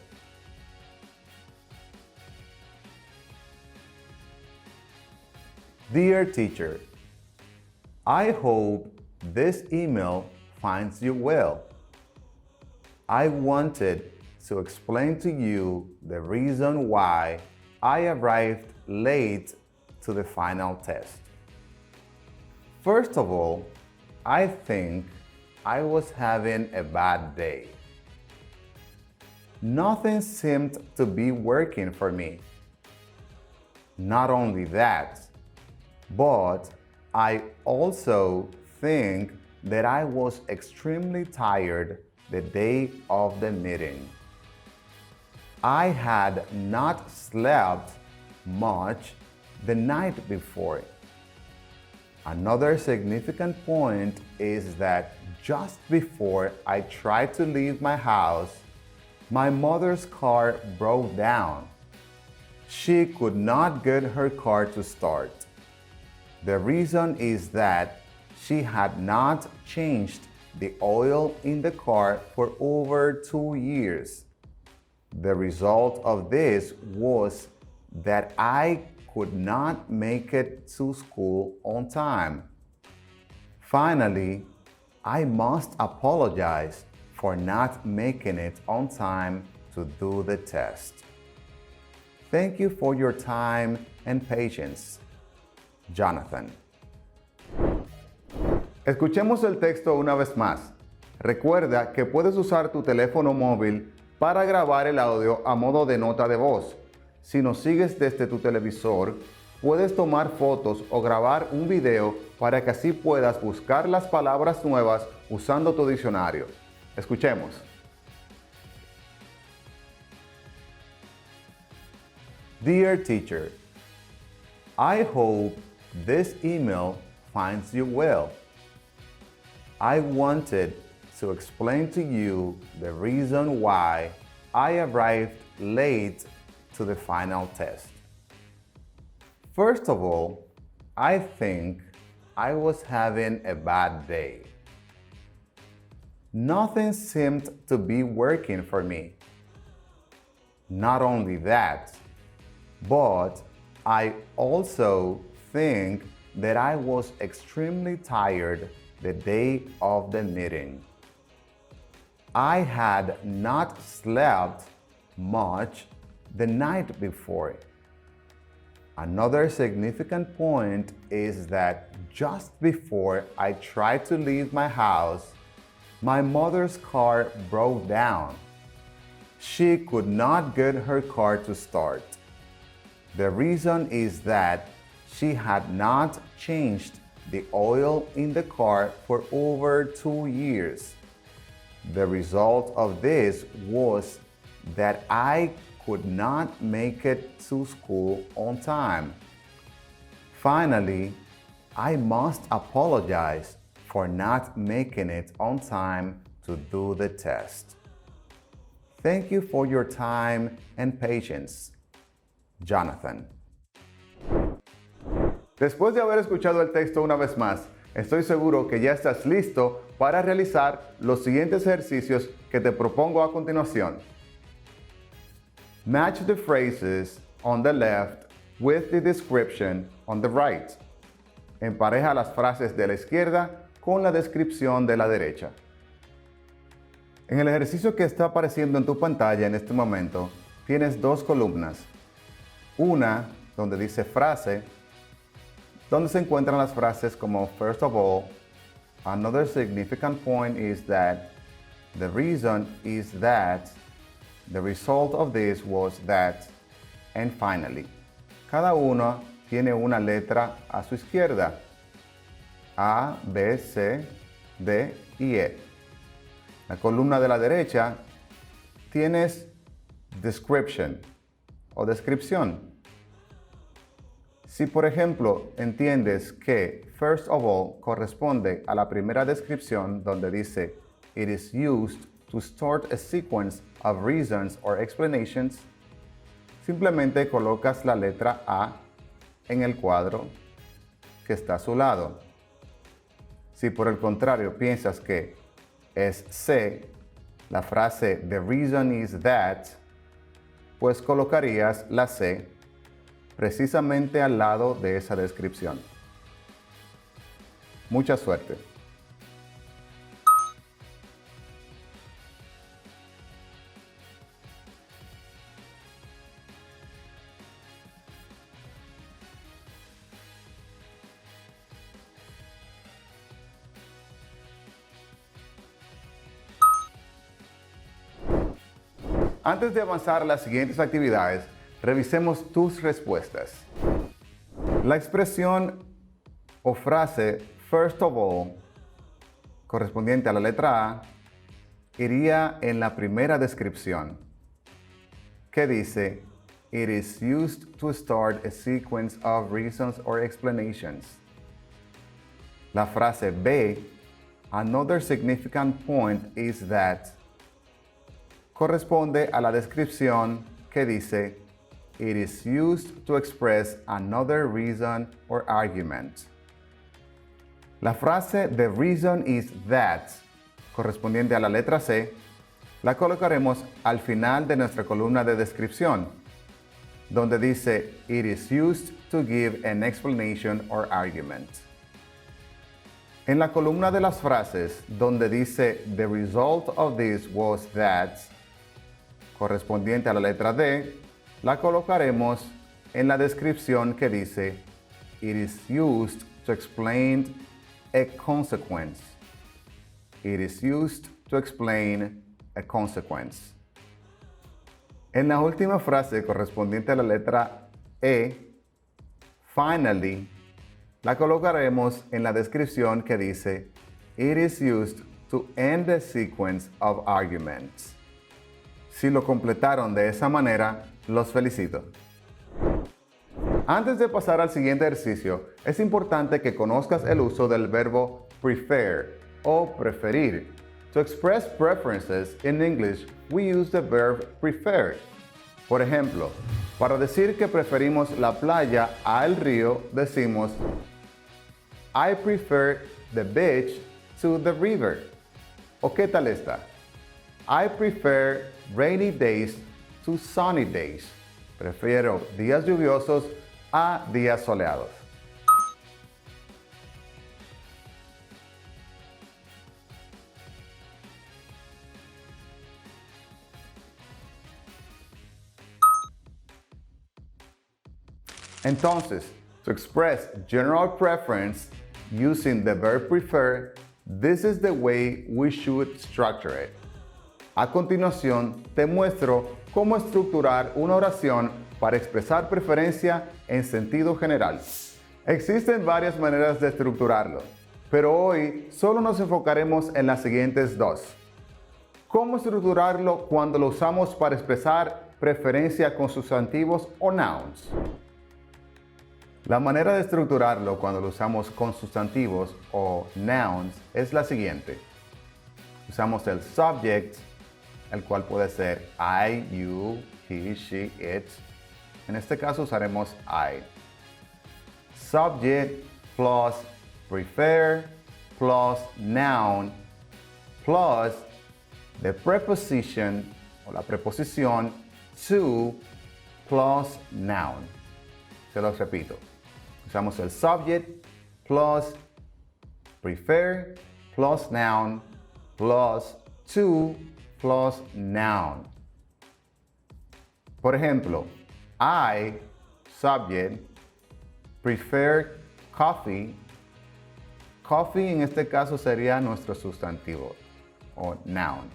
Dear teacher, I hope this email finds you well. I wanted to explain to you the reason why I arrived late to the final test. First of all, I think I was having a bad day. Nothing seemed to be working for me. Not only that, but I also think that I was extremely tired the day of the meeting. I had not slept much the night before. Another significant point is that just before I tried to leave my house, my mother's car broke down. She could not get her car to start. The reason is that she had not changed the oil in the car for over 2 years. The result of this was that I could not make it to school on time. Finally, I must apologize for not making it on time to do the test. Thank you for your time and patience. Jonathan. Escuchemos el texto una vez más. Recuerda que puedes usar tu teléfono móvil para grabar el audio a modo de nota de voz. Si nos sigues desde tu televisor, puedes tomar fotos o grabar un video para que así puedas buscar las palabras nuevas usando tu diccionario. Escuchemos. Dear teacher, I hope this email finds you well. I wanted to explain to you the reason why I arrived late to the final test. First of all, I think I was having a bad day. Nothing seemed to be working for me. Not only that, but I also think that I was extremely tired the day of the meeting. I had not slept much the night before. Another significant point is that just before I tried to leave my house, my mother's car broke down. She could not get her car to start. The reason is that she had not changed the oil in the car for over 2 years. The result of this was that I could not make it to school on time. Finally, I must apologize for not making it on time to do the test. Thank you for your time and patience. Jonathan. Después de haber escuchado el texto una vez más, estoy seguro que ya estás listo para realizar los siguientes ejercicios que te propongo a continuación. Match the phrases on the left with the description on the right. Empareja las frases de la izquierda con la descripción de la derecha. En el ejercicio que está apareciendo en tu pantalla en este momento, tienes dos columnas. Una donde dice frase, donde se encuentran las frases como first of all, another significant point is that, the reason is that, the result of this was that, and finally. Cada una tiene una letra a su izquierda. A, B, C, D y E. La columna de la derecha tienes description o descripción. Si por ejemplo entiendes que first of all corresponde a la primera descripción donde dice it is used to start a sequence of reasons or explanations, simplemente colocas la letra A en el cuadro que está a su lado. Si por el contrario piensas que es C, la frase "the reason is that", pues colocarías la C precisamente al lado de esa descripción. Mucha suerte. Antes de avanzar a las siguientes actividades, revisemos tus respuestas. La expresión o frase "first of all", correspondiente a la letra A, iría en la primera descripción, que dice "It is used to start a sequence of reasons or explanations". La frase B, "Another significant point is that", corresponde a la descripción que dice "It is used to express another reason or argument". La frase "The reason is that", correspondiente a la letra C, la colocaremos al final de nuestra columna de descripción, donde dice "It is used to give an explanation or argument". En la columna de las frases, donde dice "The result of this was that", correspondiente a la letra D, la colocaremos en la descripción que dice "It is used to explain a consequence". It is used to explain a consequence. En la última frase correspondiente a la letra E, "finally", la colocaremos en la descripción que dice "It is used to end a sequence of arguments". Si lo completaron de esa manera, los felicito. Antes de pasar al siguiente ejercicio, es importante que conozcas el uso del verbo prefer o preferir. To express preferences in English, we use the verb prefer. Por ejemplo, para decir que preferimos la playa al río, decimos "I prefer the beach to the river". ¿O qué tal esta? "I prefer rainy days to sunny days". Prefiero días lluviosos a días soleados. Entonces, to express general preference using the verb prefer, this is the way we should structure it. A continuación, te muestro cómo estructurar una oración para expresar preferencia en sentido general. Existen varias maneras de estructurarlo, pero hoy solo nos enfocaremos en las siguientes dos. ¿Cómo estructurarlo cuando lo usamos para expresar preferencia con sustantivos o nouns? La manera de estructurarlo cuando lo usamos con sustantivos o nouns es la siguiente. Usamos el subject, el cual puede ser I, you, he, she, it. En este caso usaremos I. Subject plus prefer plus noun plus the preposition o la preposición to plus noun. Se los repito. Usamos el subject plus prefer plus noun plus to plus noun. Por ejemplo, I, subject, prefer coffee. Coffee en este caso sería nuestro sustantivo o noun.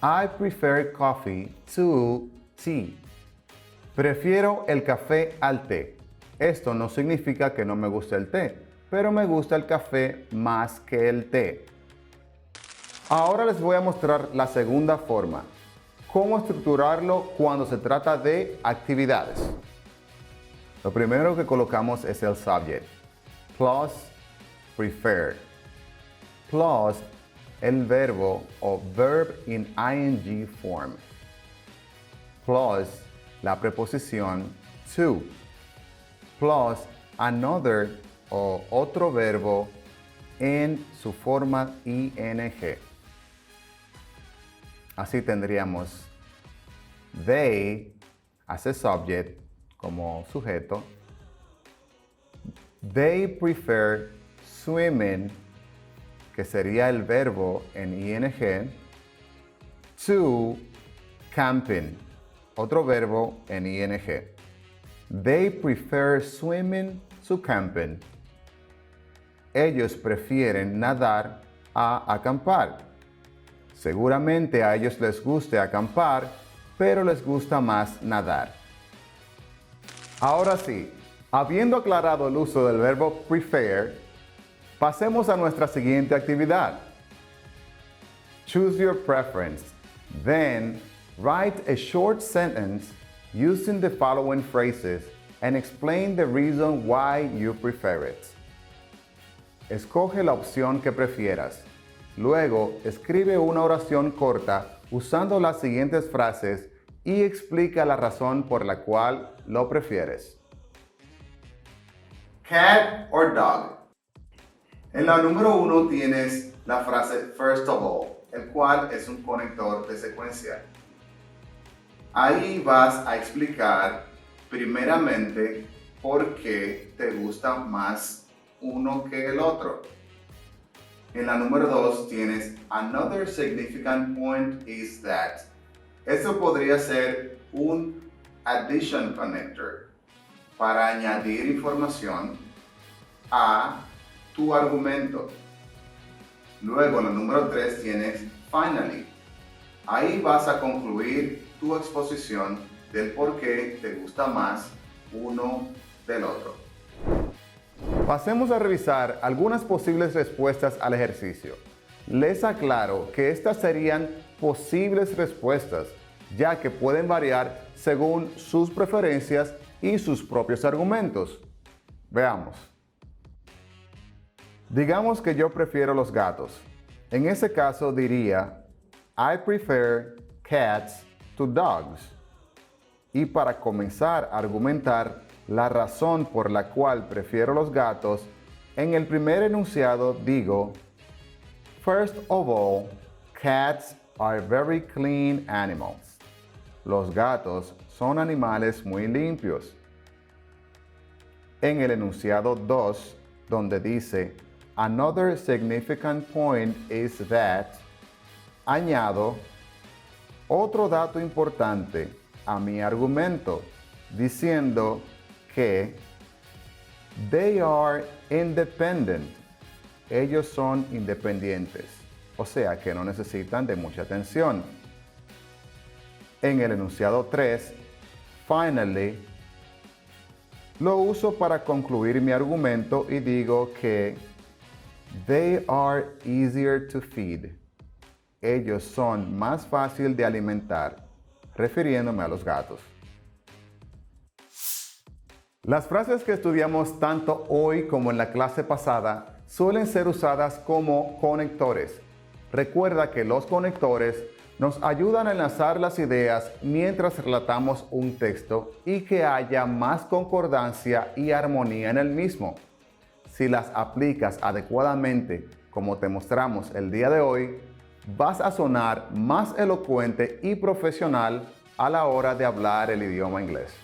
I prefer coffee to tea. Prefiero el café al té. Esto no significa que no me guste el té, pero me gusta el café más que el té. Ahora les voy a mostrar la segunda forma. Cómo estructurarlo cuando se trata de actividades. Lo primero que colocamos es el subject, plus prefer, plus el verbo o verb in ing form, plus la preposición to, plus another o otro verbo en su forma ing. Así tendríamos they as a subject como sujeto. They prefer swimming, que sería el verbo en ing, to camping, otro verbo en ing. They prefer swimming to camping. Ellos prefieren nadar a acampar. Seguramente a ellos les guste acampar, pero les gusta más nadar. Ahora sí, habiendo aclarado el uso del verbo prefer, pasemos a nuestra siguiente actividad. Choose your preference. Then, write a short sentence using the following phrases and explain the reason why you prefer it. Escoge la opción que prefieras. Luego, escribe una oración corta usando las siguientes frases y explica la razón por la cual lo prefieres. Cat or dog. En la número 1 tienes la frase first of all, el cual es un conector de secuencia. Ahí vas a explicar primeramente por qué te gusta más uno que el otro. En la número 2 tienes another significant point is that. Eso podría ser un addition connector para añadir información a tu argumento. Luego en la número 3 tienes finally. Ahí vas a concluir tu exposición del por qué te gusta más uno del otro. Pasemos a revisar algunas posibles respuestas al ejercicio. Les aclaro que estas serían posibles respuestas, ya que pueden variar según sus preferencias y sus propios argumentos. Veamos. Digamos que yo prefiero los gatos. En ese caso diría, I prefer cats to dogs. Y para comenzar a argumentar la razón por la cual prefiero los gatos, en el primer enunciado digo, first of all, cats are very clean animals. Los gatos son animales muy limpios. En el enunciado 2, donde dice, another significant point is that, añado otro dato importante a mi argumento, diciendo que they are independent. Ellos son independientes, o sea que no necesitan de mucha atención. En el enunciado 3, finally, lo uso para concluir mi argumento y digo que they are easier to feed. Ellos son más fácil de alimentar, refiriéndome a los gatos. Las frases que estudiamos tanto hoy como en la clase pasada suelen ser usadas como conectores. Recuerda que los conectores nos ayudan a enlazar las ideas mientras relatamos un texto y que haya más concordancia y armonía en el mismo. Si las aplicas adecuadamente, como te mostramos el día de hoy, vas a sonar más elocuente y profesional a la hora de hablar el idioma inglés.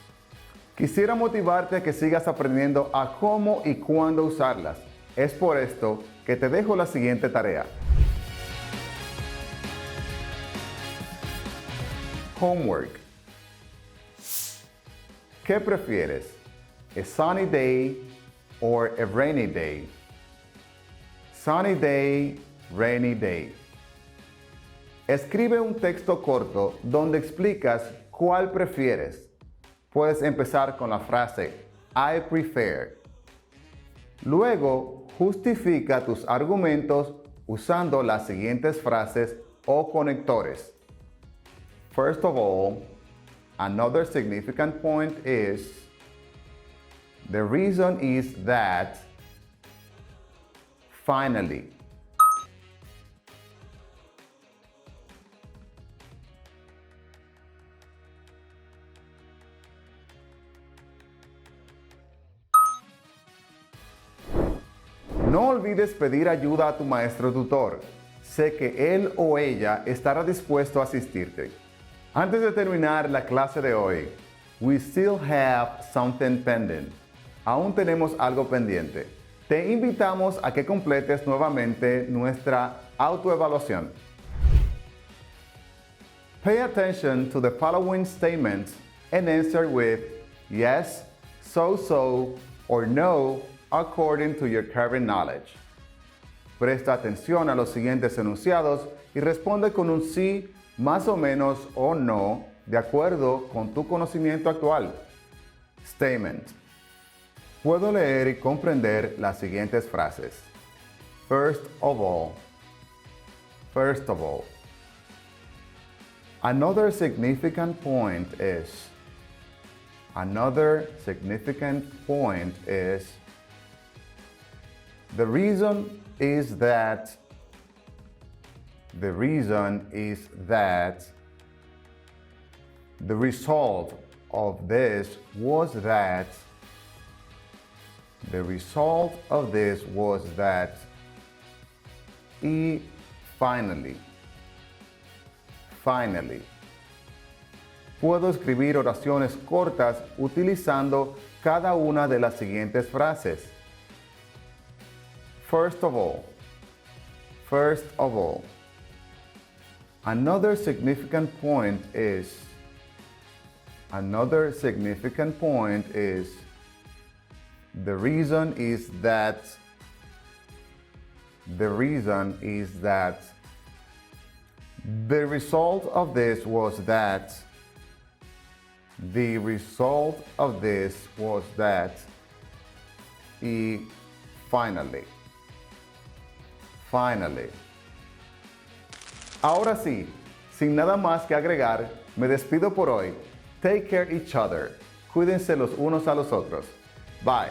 Quisiera motivarte a que sigas aprendiendo a cómo y cuándo usarlas. Es por esto que te dejo la siguiente tarea. Homework. ¿Qué prefieres? A sunny day or a rainy day? Sunny day, rainy day. Escribe un texto corto donde explicas cuál prefieres. Puedes empezar con la frase I prefer. Luego, justifica tus argumentos usando las siguientes frases o conectores. First of all, another significant point is, the reason is that, finally. No olvides pedir ayuda a tu maestro tutor. Sé que él o ella estará dispuesto a asistirte. Antes de terminar la clase de hoy, we still have something pending. Aún tenemos algo pendiente. Te invitamos a que completes nuevamente nuestra autoevaluación. Pay attention to the following statements and answer with yes, so, or no, according to your current knowledge. Presta atención a los siguientes enunciados y responde con un sí, más o menos o no, de acuerdo con tu conocimiento actual. Statement. Puedo leer y comprender las siguientes frases. First of all. First of all. Another significant point is. Another significant point is. The reason is that. The reason is that. The result of this was that. The result of this was that. Y finally. Finally. Puedo escribir oraciones cortas utilizando cada una de las siguientes frases. First of all. First of all. Another significant point is. Another significant point is. The reason is that. The reason is that. The result of this was that. The result of this was that. Y finally. Finally. Ahora sí, sin nada más que agregar, me despido por hoy. Take care each other. Cuídense los unos a los otros. Bye.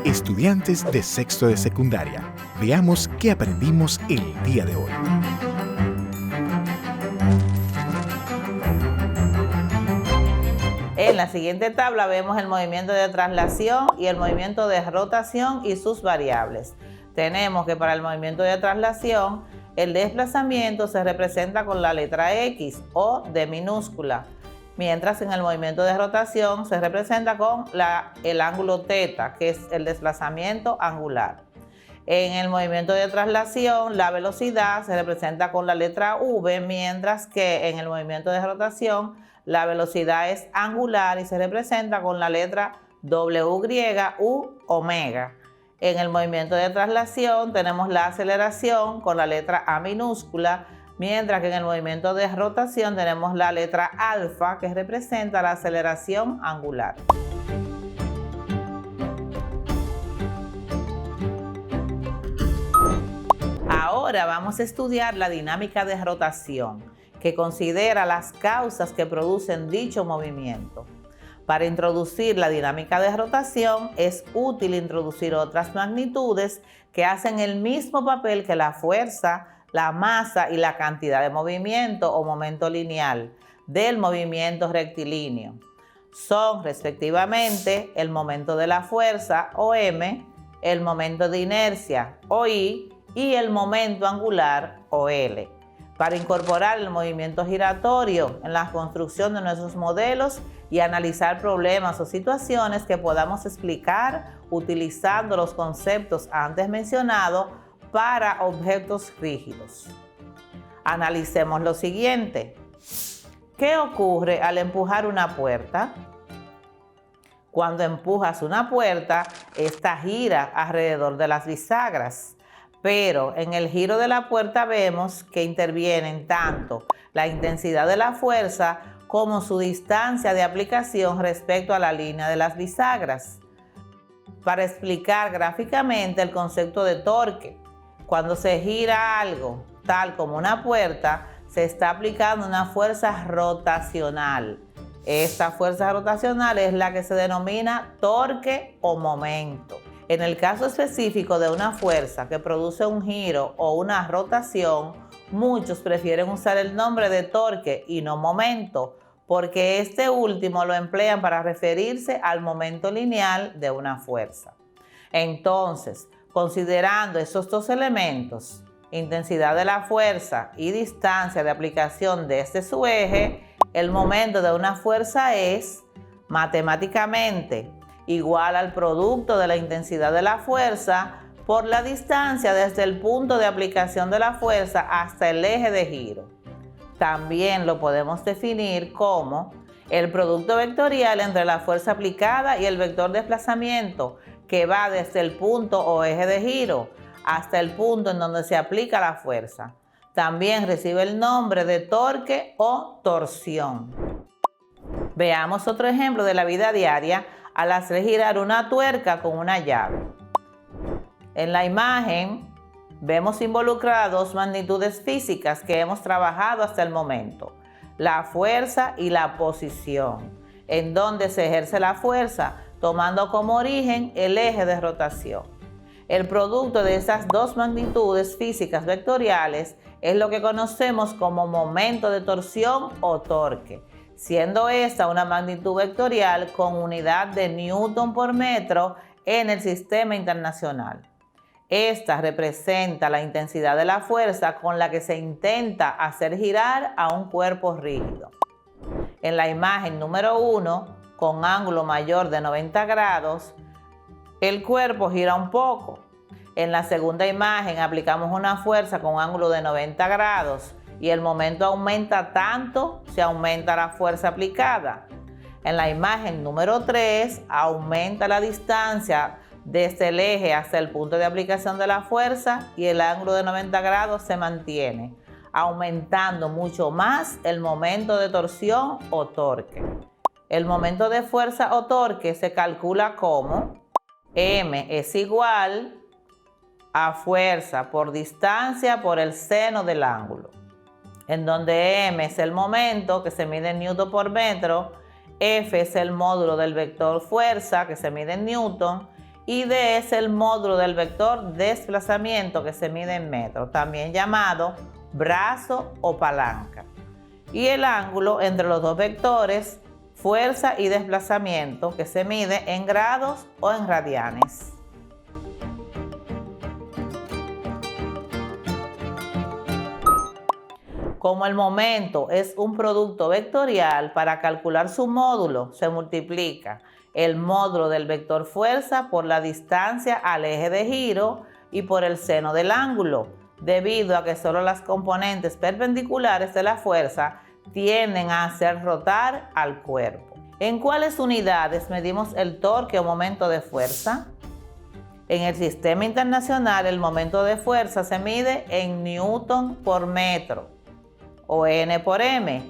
Estudiantes de sexto de secundaria, veamos qué aprendimos el día de hoy. En la siguiente tabla vemos el movimiento de traslación y el movimiento de rotación y sus variables. Tenemos que para el movimiento de traslación, el desplazamiento se representa con la letra X o D minúscula, mientras en el movimiento de rotación se representa con el ángulo θ, que es el desplazamiento angular. En el movimiento de traslación, la velocidad se representa con la letra V, mientras que en el movimiento de rotación, la velocidad es angular y se representa con la letra W u omega. En el movimiento de traslación tenemos la aceleración con la letra A minúscula, mientras que en el movimiento de rotación tenemos la letra alfa, que representa la aceleración angular. Ahora vamos a estudiar la dinámica de rotación, que considera las causas que producen dicho movimiento. Para introducir la dinámica de rotación es útil introducir otras magnitudes que hacen el mismo papel que la fuerza, la masa y la cantidad de movimiento o momento lineal del movimiento rectilíneo. Son respectivamente el momento de la fuerza o M, el momento de inercia o I y el momento angular o L. Para incorporar el movimiento giratorio en la construcción de nuestros modelos y analizar problemas o situaciones que podamos explicar utilizando los conceptos antes mencionados para objetos rígidos. Analicemos lo siguiente. ¿Qué ocurre al empujar una puerta? Cuando empujas una puerta, esta gira alrededor de las bisagras. Pero en el giro de la puerta vemos que intervienen tanto la intensidad de la fuerza como su distancia de aplicación respecto a la línea de las bisagras. Para explicar gráficamente el concepto de torque, cuando se gira algo, tal como una puerta, se está aplicando una fuerza rotacional. Esta fuerza rotacional es la que se denomina torque o momento. En el caso específico de una fuerza que produce un giro o una rotación, muchos prefieren usar el nombre de torque y no momento, porque este último lo emplean para referirse al momento lineal de una fuerza. Entonces, considerando esos dos elementos, intensidad de la fuerza y distancia de aplicación desde su eje, el momento de una fuerza es, matemáticamente, igual al producto de la intensidad de la fuerza por la distancia desde el punto de aplicación de la fuerza hasta el eje de giro. También lo podemos definir como el producto vectorial entre la fuerza aplicada y el vector de desplazamiento que va desde el punto o eje de giro hasta el punto en donde se aplica la fuerza. También recibe el nombre de torque o torsión. Veamos otro ejemplo de la vida diaria al hacer girar una tuerca con una llave. En la imagen vemos involucradas dos magnitudes físicas que hemos trabajado hasta el momento, la fuerza y la posición, en donde se ejerce la fuerza tomando como origen el eje de rotación. El producto de esas dos magnitudes físicas vectoriales es lo que conocemos como momento de torsión o torque, siendo esta una magnitud vectorial con unidad de Newton por metro en el sistema internacional. Esta representa la intensidad de la fuerza con la que se intenta hacer girar a un cuerpo rígido. En la imagen número 1, con ángulo mayor de 90 grados, el cuerpo gira un poco. En la segunda imagen aplicamos una fuerza con ángulo de 90 grados y el momento aumenta tanto si aumenta la fuerza aplicada. En la imagen número 3 aumenta la distancia desde el eje hasta el punto de aplicación de la fuerza y el ángulo de 90 grados se mantiene, aumentando mucho más el momento de torsión o torque. El momento de fuerza o torque se calcula como M es igual a fuerza por distancia por el seno del ángulo, en donde M es el momento que se mide en Newton por metro, F es el módulo del vector fuerza que se mide en Newton y D es el módulo del vector desplazamiento que se mide en metro, también llamado brazo o palanca. Y el ángulo entre los dos vectores, fuerza y desplazamiento, que se mide en grados o en radianes. Como el momento es un producto vectorial, para calcular su módulo se multiplica el módulo del vector fuerza por la distancia al eje de giro y por el seno del ángulo, debido a que solo las componentes perpendiculares de la fuerza tienden a hacer rotar al cuerpo. ¿En cuáles unidades medimos el torque o momento de fuerza? En el sistema internacional el momento de fuerza se mide en Newton por metro o N por M.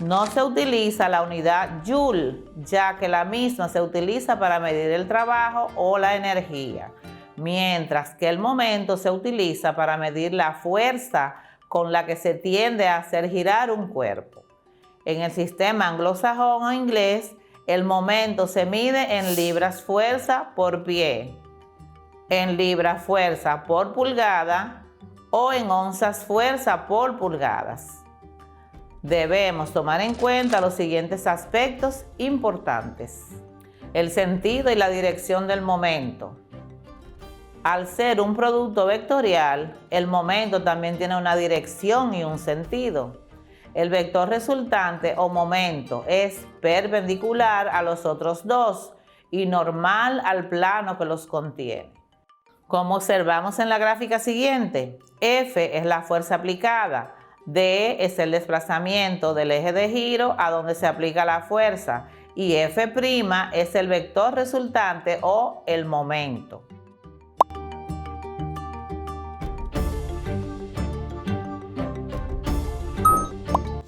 No se utiliza la unidad Joule, ya que la misma se utiliza para medir el trabajo o la energía, mientras que el momento se utiliza para medir la fuerza con la que se tiende a hacer girar un cuerpo. En el sistema anglosajón o inglés, el momento se mide en libras fuerza por pie, en libras fuerza por pulgada o en onzas fuerza por pulgadas. Debemos tomar en cuenta los siguientes aspectos importantes: el sentido y la dirección del momento. Al ser un producto vectorial, el momento también tiene una dirección y un sentido. El vector resultante o momento es perpendicular a los otros dos y normal al plano que los contiene. Como observamos en la gráfica siguiente, F es la fuerza aplicada, D es el desplazamiento del eje de giro a donde se aplica la fuerza y F' es el vector resultante o el momento.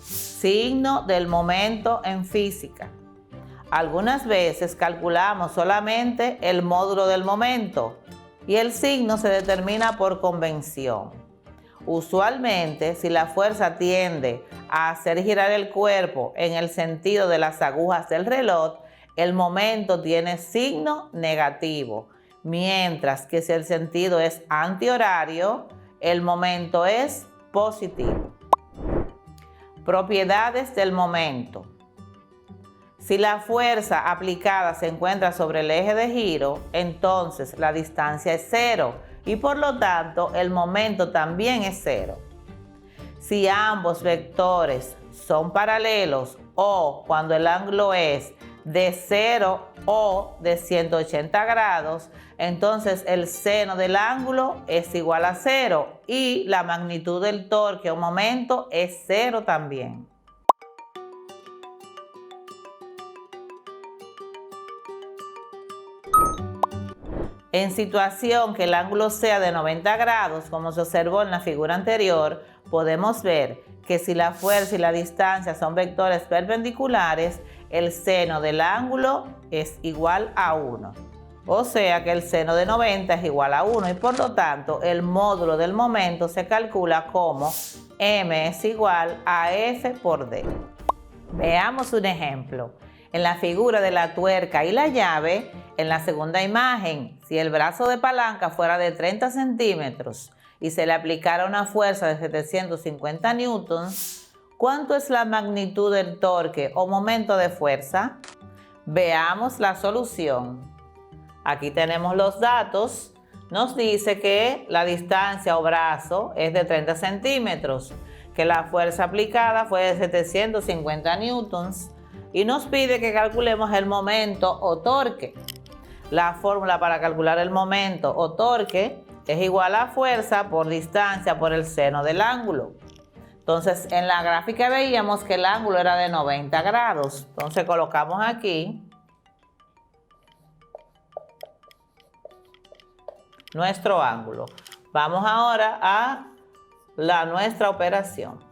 Signo del momento en física. Algunas veces calculamos solamente el módulo del momento y el signo se determina por convención. Usualmente, si la fuerza tiende a hacer girar el cuerpo en el sentido de las agujas del reloj, el momento tiene signo negativo, mientras que si el sentido es antihorario, el momento es positivo. Propiedades del momento. Si la fuerza aplicada se encuentra sobre el eje de giro, entonces la distancia es cero y por lo tanto el momento también es cero. Si ambos vectores son paralelos o cuando el ángulo es de 0 o de 180 grados, entonces el seno del ángulo es igual a 0 y la magnitud del torque o momento es 0 también. En situación que el ángulo sea de 90 grados, como se observó en la figura anterior, podemos ver que si la fuerza y la distancia son vectores perpendiculares, el seno del ángulo es igual a 1. O sea que el seno de 90 es igual a 1 y por lo tanto el módulo del momento se calcula como m es igual a F por D. Veamos un ejemplo. En la figura de la tuerca y la llave, en la segunda imagen, si el brazo de palanca fuera de 30 centímetros y se le aplicara una fuerza de 750 newtons, ¿cuánto es la magnitud del torque o momento de fuerza? Veamos la solución. Aquí tenemos los datos. Nos dice que la distancia o brazo es de 30 centímetros, que la fuerza aplicada fue de 750 newtons y nos pide que calculemos el momento o torque. La fórmula para calcular el momento o torque es igual a fuerza por distancia por el seno del ángulo. Entonces, en la gráfica veíamos que el ángulo era de 90 grados. Entonces, colocamos aquí nuestro ángulo. Vamos ahora a nuestra operación.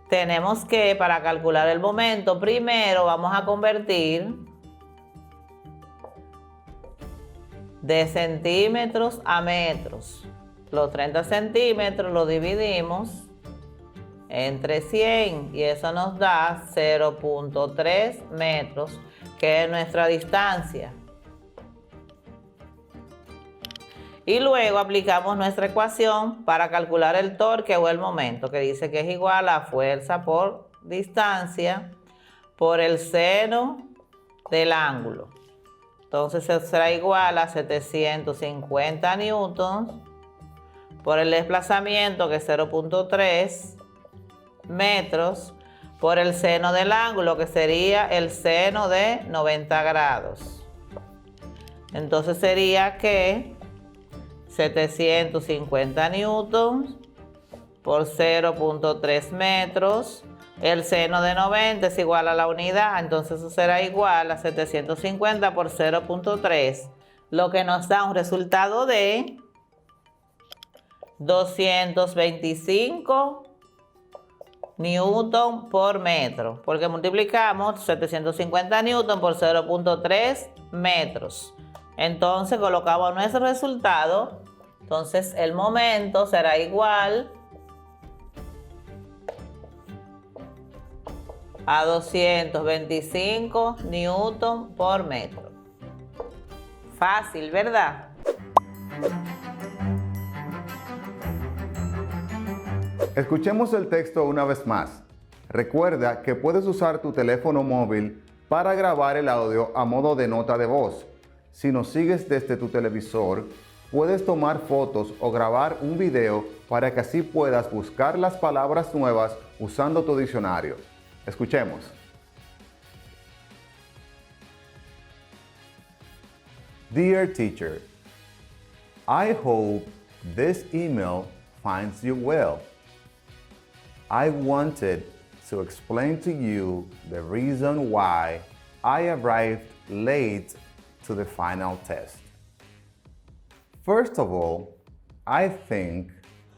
Tenemos que, para calcular el momento, primero vamos a convertir de centímetros a metros. Los 30 centímetros los dividimos entre 100 y eso nos da 0.3 metros, que es nuestra distancia. Y luego aplicamos nuestra ecuación para calcular el torque o el momento, que dice que es igual a fuerza por distancia por el seno del ángulo. Entonces será igual a 750 newtons por el desplazamiento, que es 0.3 metros, por el seno del ángulo, que sería el seno de 90 grados. Entonces sería que 750 newtons por 0.3 metros. El seno de 90 es igual a la unidad, entonces eso será igual a 750 por 0.3, lo que nos da un resultado de 225 newton por metro, porque multiplicamos 750 newton por 0.3 metros. Entonces colocamos nuestro resultado. Entonces el momento será igual a 225 newton por metro. Fácil, ¿verdad? Escuchemos el texto una vez más. Recuerda que puedes usar tu teléfono móvil para grabar el audio a modo de nota de voz. Si nos sigues desde tu televisor, puedes tomar fotos o grabar un video para que así puedas buscar las palabras nuevas usando tu diccionario. Escuchemos. Dear teacher, I hope this email finds you well. I wanted to explain to you the reason why I arrived late to the final test. First of all, I think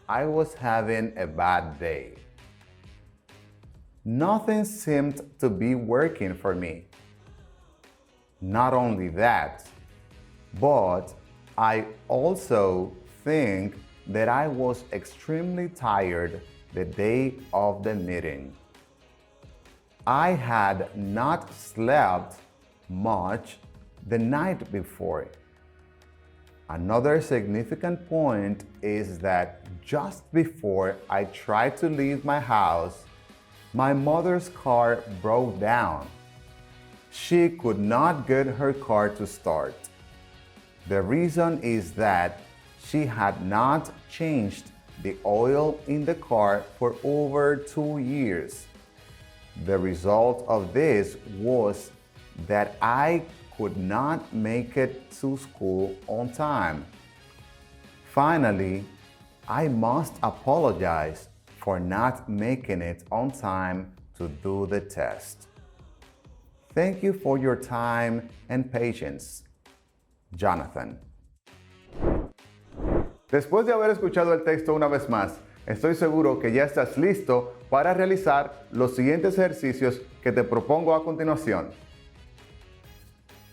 I was having a bad day. Nothing seemed to be working for me. Not only that, but I also think that I was extremely tired the day of the meeting. I had not slept much the night before. Another significant point is that just before I tried to leave my house, my mother's car broke down. She could not get her car to start. The reason is that she had not changed the oil in the car for over 2 years. The result of this was that I could not make it to school on time. Finally, I must apologize for not making it on time to do the test. Thank you for your time and patience. Jonathan. Después de haber escuchado el texto una vez más, estoy seguro que ya estás listo para realizar los siguientes ejercicios que te propongo a continuación.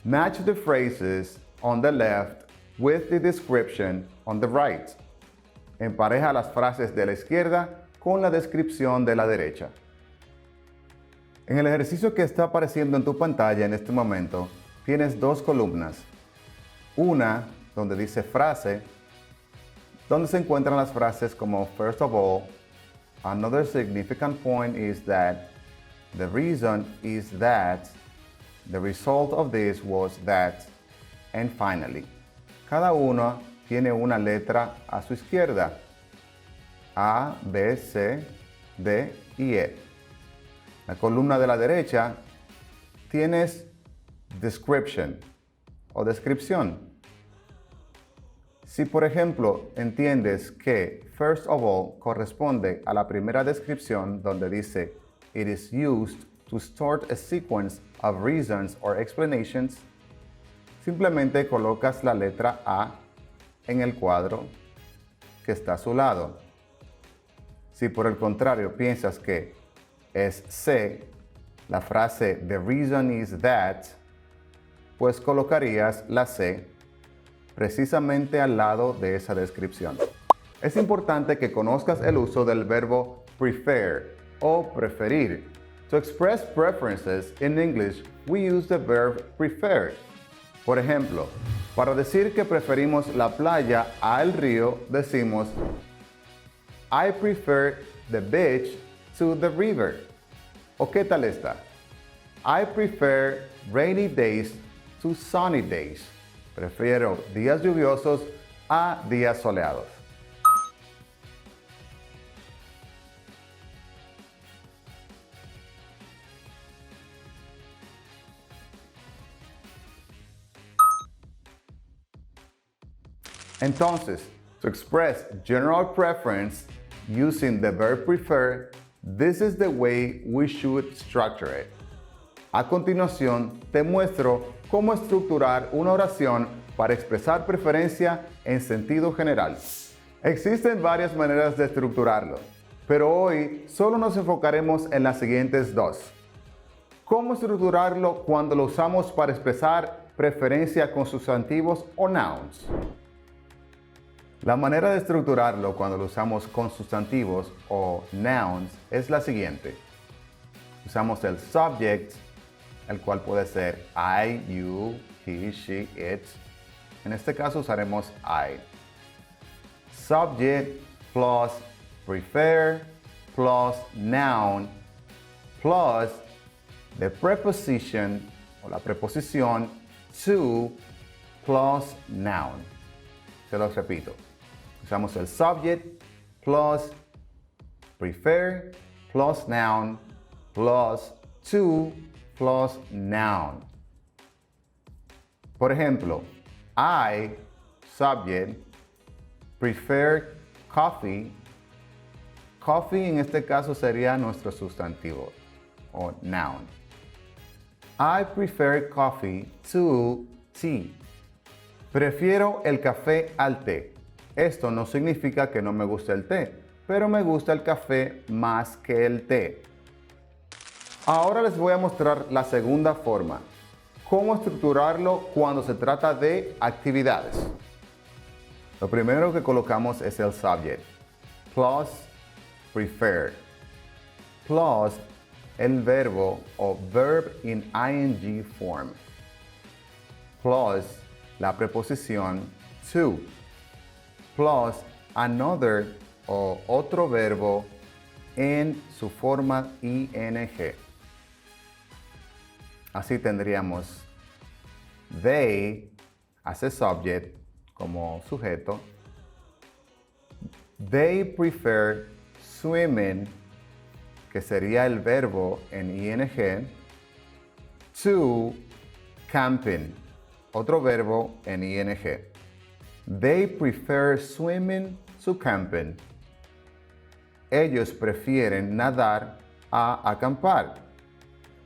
Match the phrases on the left with the description on the right. Empareja las frases de la izquierda con la descripción de la derecha. En el ejercicio que está apareciendo en tu pantalla en este momento, tienes dos columnas. Una donde dice frase, donde se encuentran las frases como first of all, another significant point is that, the reason is that, the result of this was that, and finally. Cada una tiene una letra a su izquierda. A, B, C, D y E. La columna de la derecha tienes description o descripción. Si por ejemplo entiendes que first of all corresponde a la primera descripción donde dice it is used to start a sequence of reasons or explanations, simplemente colocas la letra A en el cuadro que está a su lado. Si por el contrario piensas que es C, la frase the reason is that, pues colocarías la C precisamente al lado de esa descripción. Es importante que conozcas el uso del verbo prefer o preferir. To express preferences in English, we use the verb prefer. Por ejemplo, para decir que preferimos la playa al río, decimos I prefer the beach to the river. ¿O qué tal esta? I prefer rainy days to sunny days. Prefiero días lluviosos a días soleados. Entonces, to express general preference using the verb prefer, this is the way we should structure it. A continuación, te muestro cómo estructurar una oración para expresar preferencia en sentido general. Existen varias maneras de estructurarlo, pero hoy solo nos enfocaremos en las siguientes dos. ¿Cómo estructurarlo cuando lo usamos para expresar preferencia con sustantivos o nouns? La manera de estructurarlo cuando lo usamos con sustantivos o nouns es la siguiente. Usamos el subject, el cual puede ser I, you, he, she, it. En este caso usaremos I. Subject plus prefer plus noun plus the preposition o la preposición to plus noun. Se los repito. Usamos el subject plus prefer plus noun plus to plus noun. Por ejemplo, I, subject, prefer coffee. Coffee en este caso sería nuestro sustantivo o noun. I prefer coffee to tea. Prefiero el café al té. Esto no significa que no me guste el té, pero me gusta el café más que el té. Ahora les voy a mostrar la segunda forma. Cómo estructurarlo cuando se trata de actividades. Lo primero que colocamos es el subject. Plus prefer. Plus el verbo o verb in ing form. plus la preposición to, plus another o otro verbo en su forma ing. Así tendríamos they as a subject, como sujeto. They prefer swimming, que sería el verbo en ing, to camping, otro verbo en ing. They prefer swimming to camping. Ellos prefieren nadar a acampar.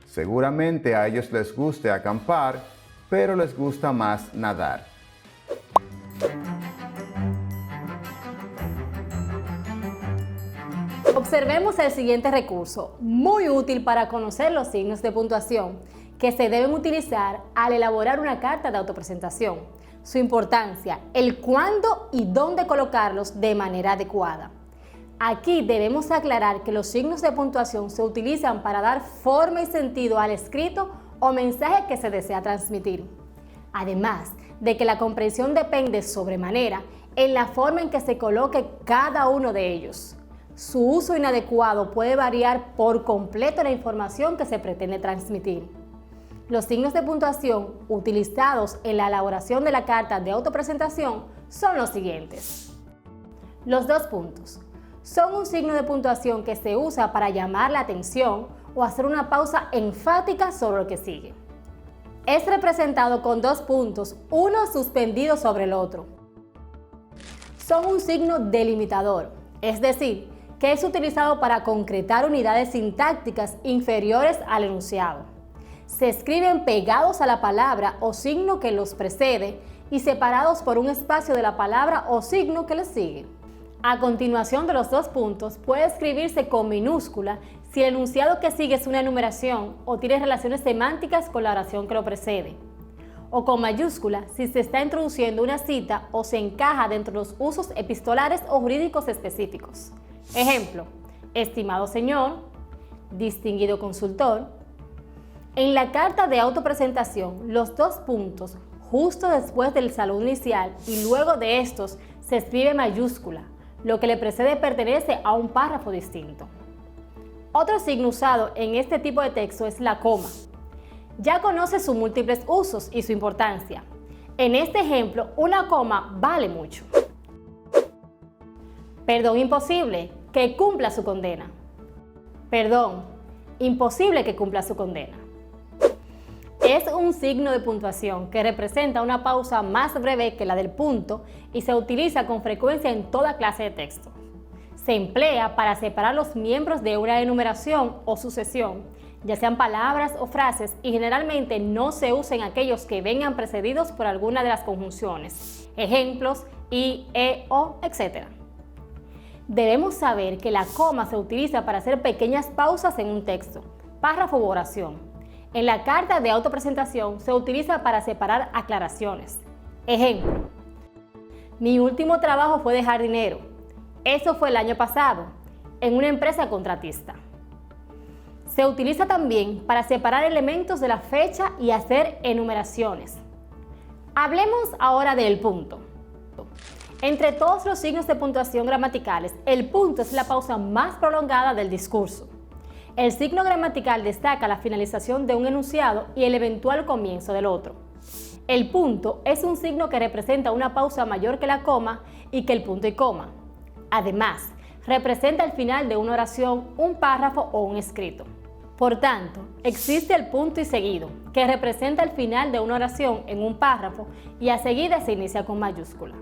Seguramente a ellos les guste acampar, pero les gusta más nadar. Observemos el siguiente recurso, muy útil para conocer los signos de puntuación que se deben utilizar al elaborar una carta de autopresentación, su importancia, el cuándo y dónde colocarlos de manera adecuada. Aquí debemos aclarar que los signos de puntuación se utilizan para dar forma y sentido al escrito o mensaje que se desea transmitir. Además de que la comprensión depende sobremanera en la forma en que se coloque cada uno de ellos. Su uso inadecuado puede variar por completo la información que se pretende transmitir. Los signos de puntuación utilizados en la elaboración de la carta de autopresentación son los siguientes. Los 2 puntos. Son un signo de puntuación que se usa para llamar la atención o hacer una pausa enfática sobre lo que sigue. Es representado con 2 puntos, uno suspendido sobre el otro. Son un signo delimitador, es decir, que es utilizado para concretar unidades sintácticas inferiores al enunciado. Se escriben pegados a la palabra o signo que los precede y separados por un espacio de la palabra o signo que les sigue. A continuación de los 2 puntos puede escribirse con minúscula si el enunciado que sigue es una enumeración o tiene relaciones semánticas con la oración que lo precede, o con mayúscula si se está introduciendo una cita o se encaja dentro de los usos epistolares o jurídicos específicos. Ejemplo, estimado señor, distinguido consultor. En la carta de autopresentación, los 2 puntos justo después del saludo inicial y luego de estos se escribe mayúscula. Lo que le precede pertenece a un párrafo distinto. Otro signo usado en este tipo de texto es la coma. Ya conoce sus múltiples usos y su importancia. En este ejemplo, una coma vale mucho. Perdón imposible, que cumpla su condena. Perdón, imposible que cumpla su condena. Es un signo de puntuación que representa una pausa más breve que la del punto y se utiliza con frecuencia en toda clase de texto. Se emplea para separar los miembros de una enumeración o sucesión, ya sean palabras o frases, y generalmente no se usa en aquellos que vengan precedidos por alguna de las conjunciones, ejemplos, y, o, etc. Debemos saber que la coma se utiliza para hacer pequeñas pausas en un texto, párrafo u oración. En la carta de autopresentación se utiliza para separar aclaraciones. Ejemplo, mi último trabajo fue de jardinero. Eso fue el año pasado, en una empresa contratista. Se utiliza también para separar elementos de la fecha y hacer enumeraciones. Hablemos ahora del punto. Entre todos los signos de puntuación gramaticales, el punto es la pausa más prolongada del discurso. El signo gramatical destaca la finalización de un enunciado y el eventual comienzo del otro. El punto es un signo que representa una pausa mayor que la coma y que el punto y coma. Además, representa el final de una oración, un párrafo o un escrito. Por tanto, existe el punto y seguido, que representa el final de una oración en un párrafo y a seguida se inicia con mayúscula.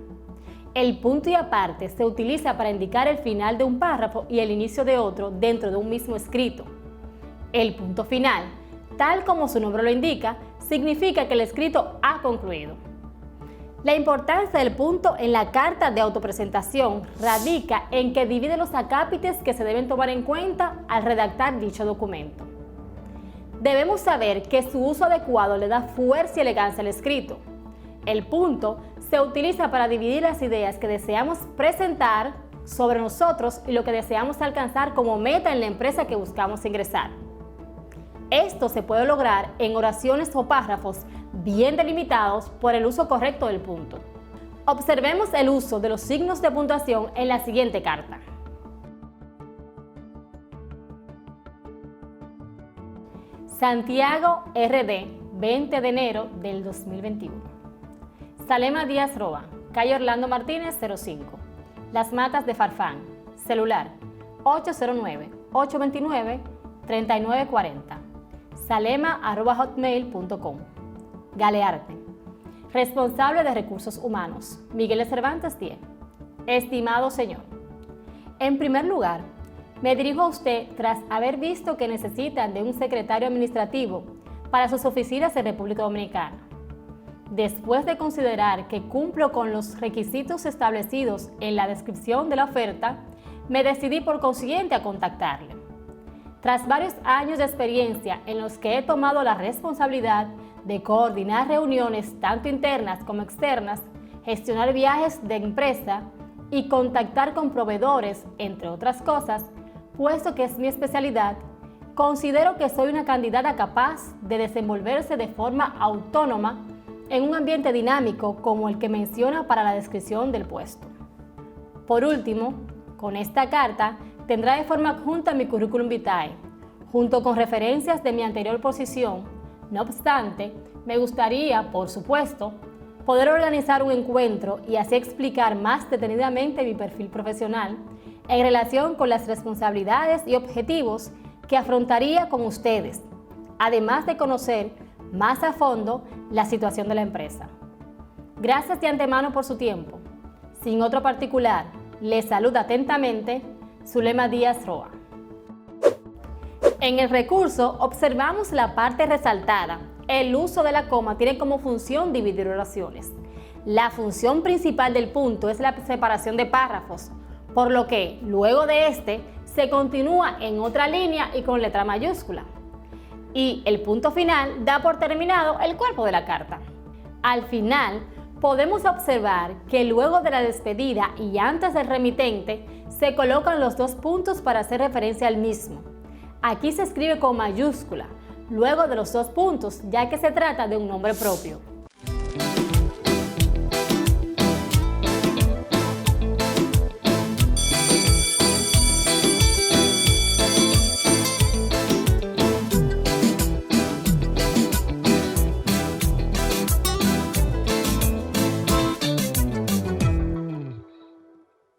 El punto y aparte se utiliza para indicar el final de un párrafo y el inicio de otro dentro de un mismo escrito. El punto final, tal como su nombre lo indica, significa que el escrito ha concluido. La importancia del punto en la carta de autopresentación radica en que divide los acápites que se deben tomar en cuenta al redactar dicho documento. Debemos saber que su uso adecuado le da fuerza y elegancia al escrito. El punto se utiliza para dividir las ideas que deseamos presentar sobre nosotros y lo que deseamos alcanzar como meta en la empresa que buscamos ingresar. Esto se puede lograr en oraciones o párrafos bien delimitados por el uso correcto del punto. Observemos el uso de los signos de puntuación en la siguiente carta. Santiago RD, 20 de enero del 2021. Salema Díaz Roa, calle Orlando Martínez 05. Las Matas de Farfán. Celular 809-829-3940. salema@hotmail.com. Galearte. Responsable de Recursos Humanos, Miguel de Cervantes 10. Estimado señor, en primer lugar, me dirijo a usted tras haber visto que necesitan de un secretario administrativo para sus oficinas en República Dominicana. Después de considerar que cumplo con los requisitos establecidos en la descripción de la oferta, me decidí por consiguiente a contactarle. Tras varios años de experiencia en los que he tomado la responsabilidad de coordinar reuniones tanto internas como externas, gestionar viajes de empresa y contactar con proveedores, entre otras cosas, puesto que es mi especialidad, considero que soy una candidata capaz de desenvolverse de forma autónoma en un ambiente dinámico como el que menciona para la descripción del puesto. Por último, con esta carta tendrá de forma adjunta mi currículum vitae, junto con referencias de mi anterior posición. No obstante, me gustaría, por supuesto, poder organizar un encuentro y así explicar más detenidamente mi perfil profesional en relación con las responsabilidades y objetivos que afrontaría con ustedes, además de conocer más a fondo la situación de la empresa. Gracias de antemano por su tiempo. Sin otro particular, les saluda atentamente Zulema Díaz Roa. En el recurso observamos la parte resaltada. El uso de la coma tiene como función dividir oraciones. La función principal del punto es la separación de párrafos, por lo que luego de este se continúa en otra línea y con letra mayúscula. Y el punto final da por terminado el cuerpo de la carta. Al final, podemos observar que luego de la despedida y antes del remitente se colocan los dos puntos para hacer referencia al mismo. Aquí se escribe con mayúscula, luego de los dos puntos, ya que se trata de un nombre propio.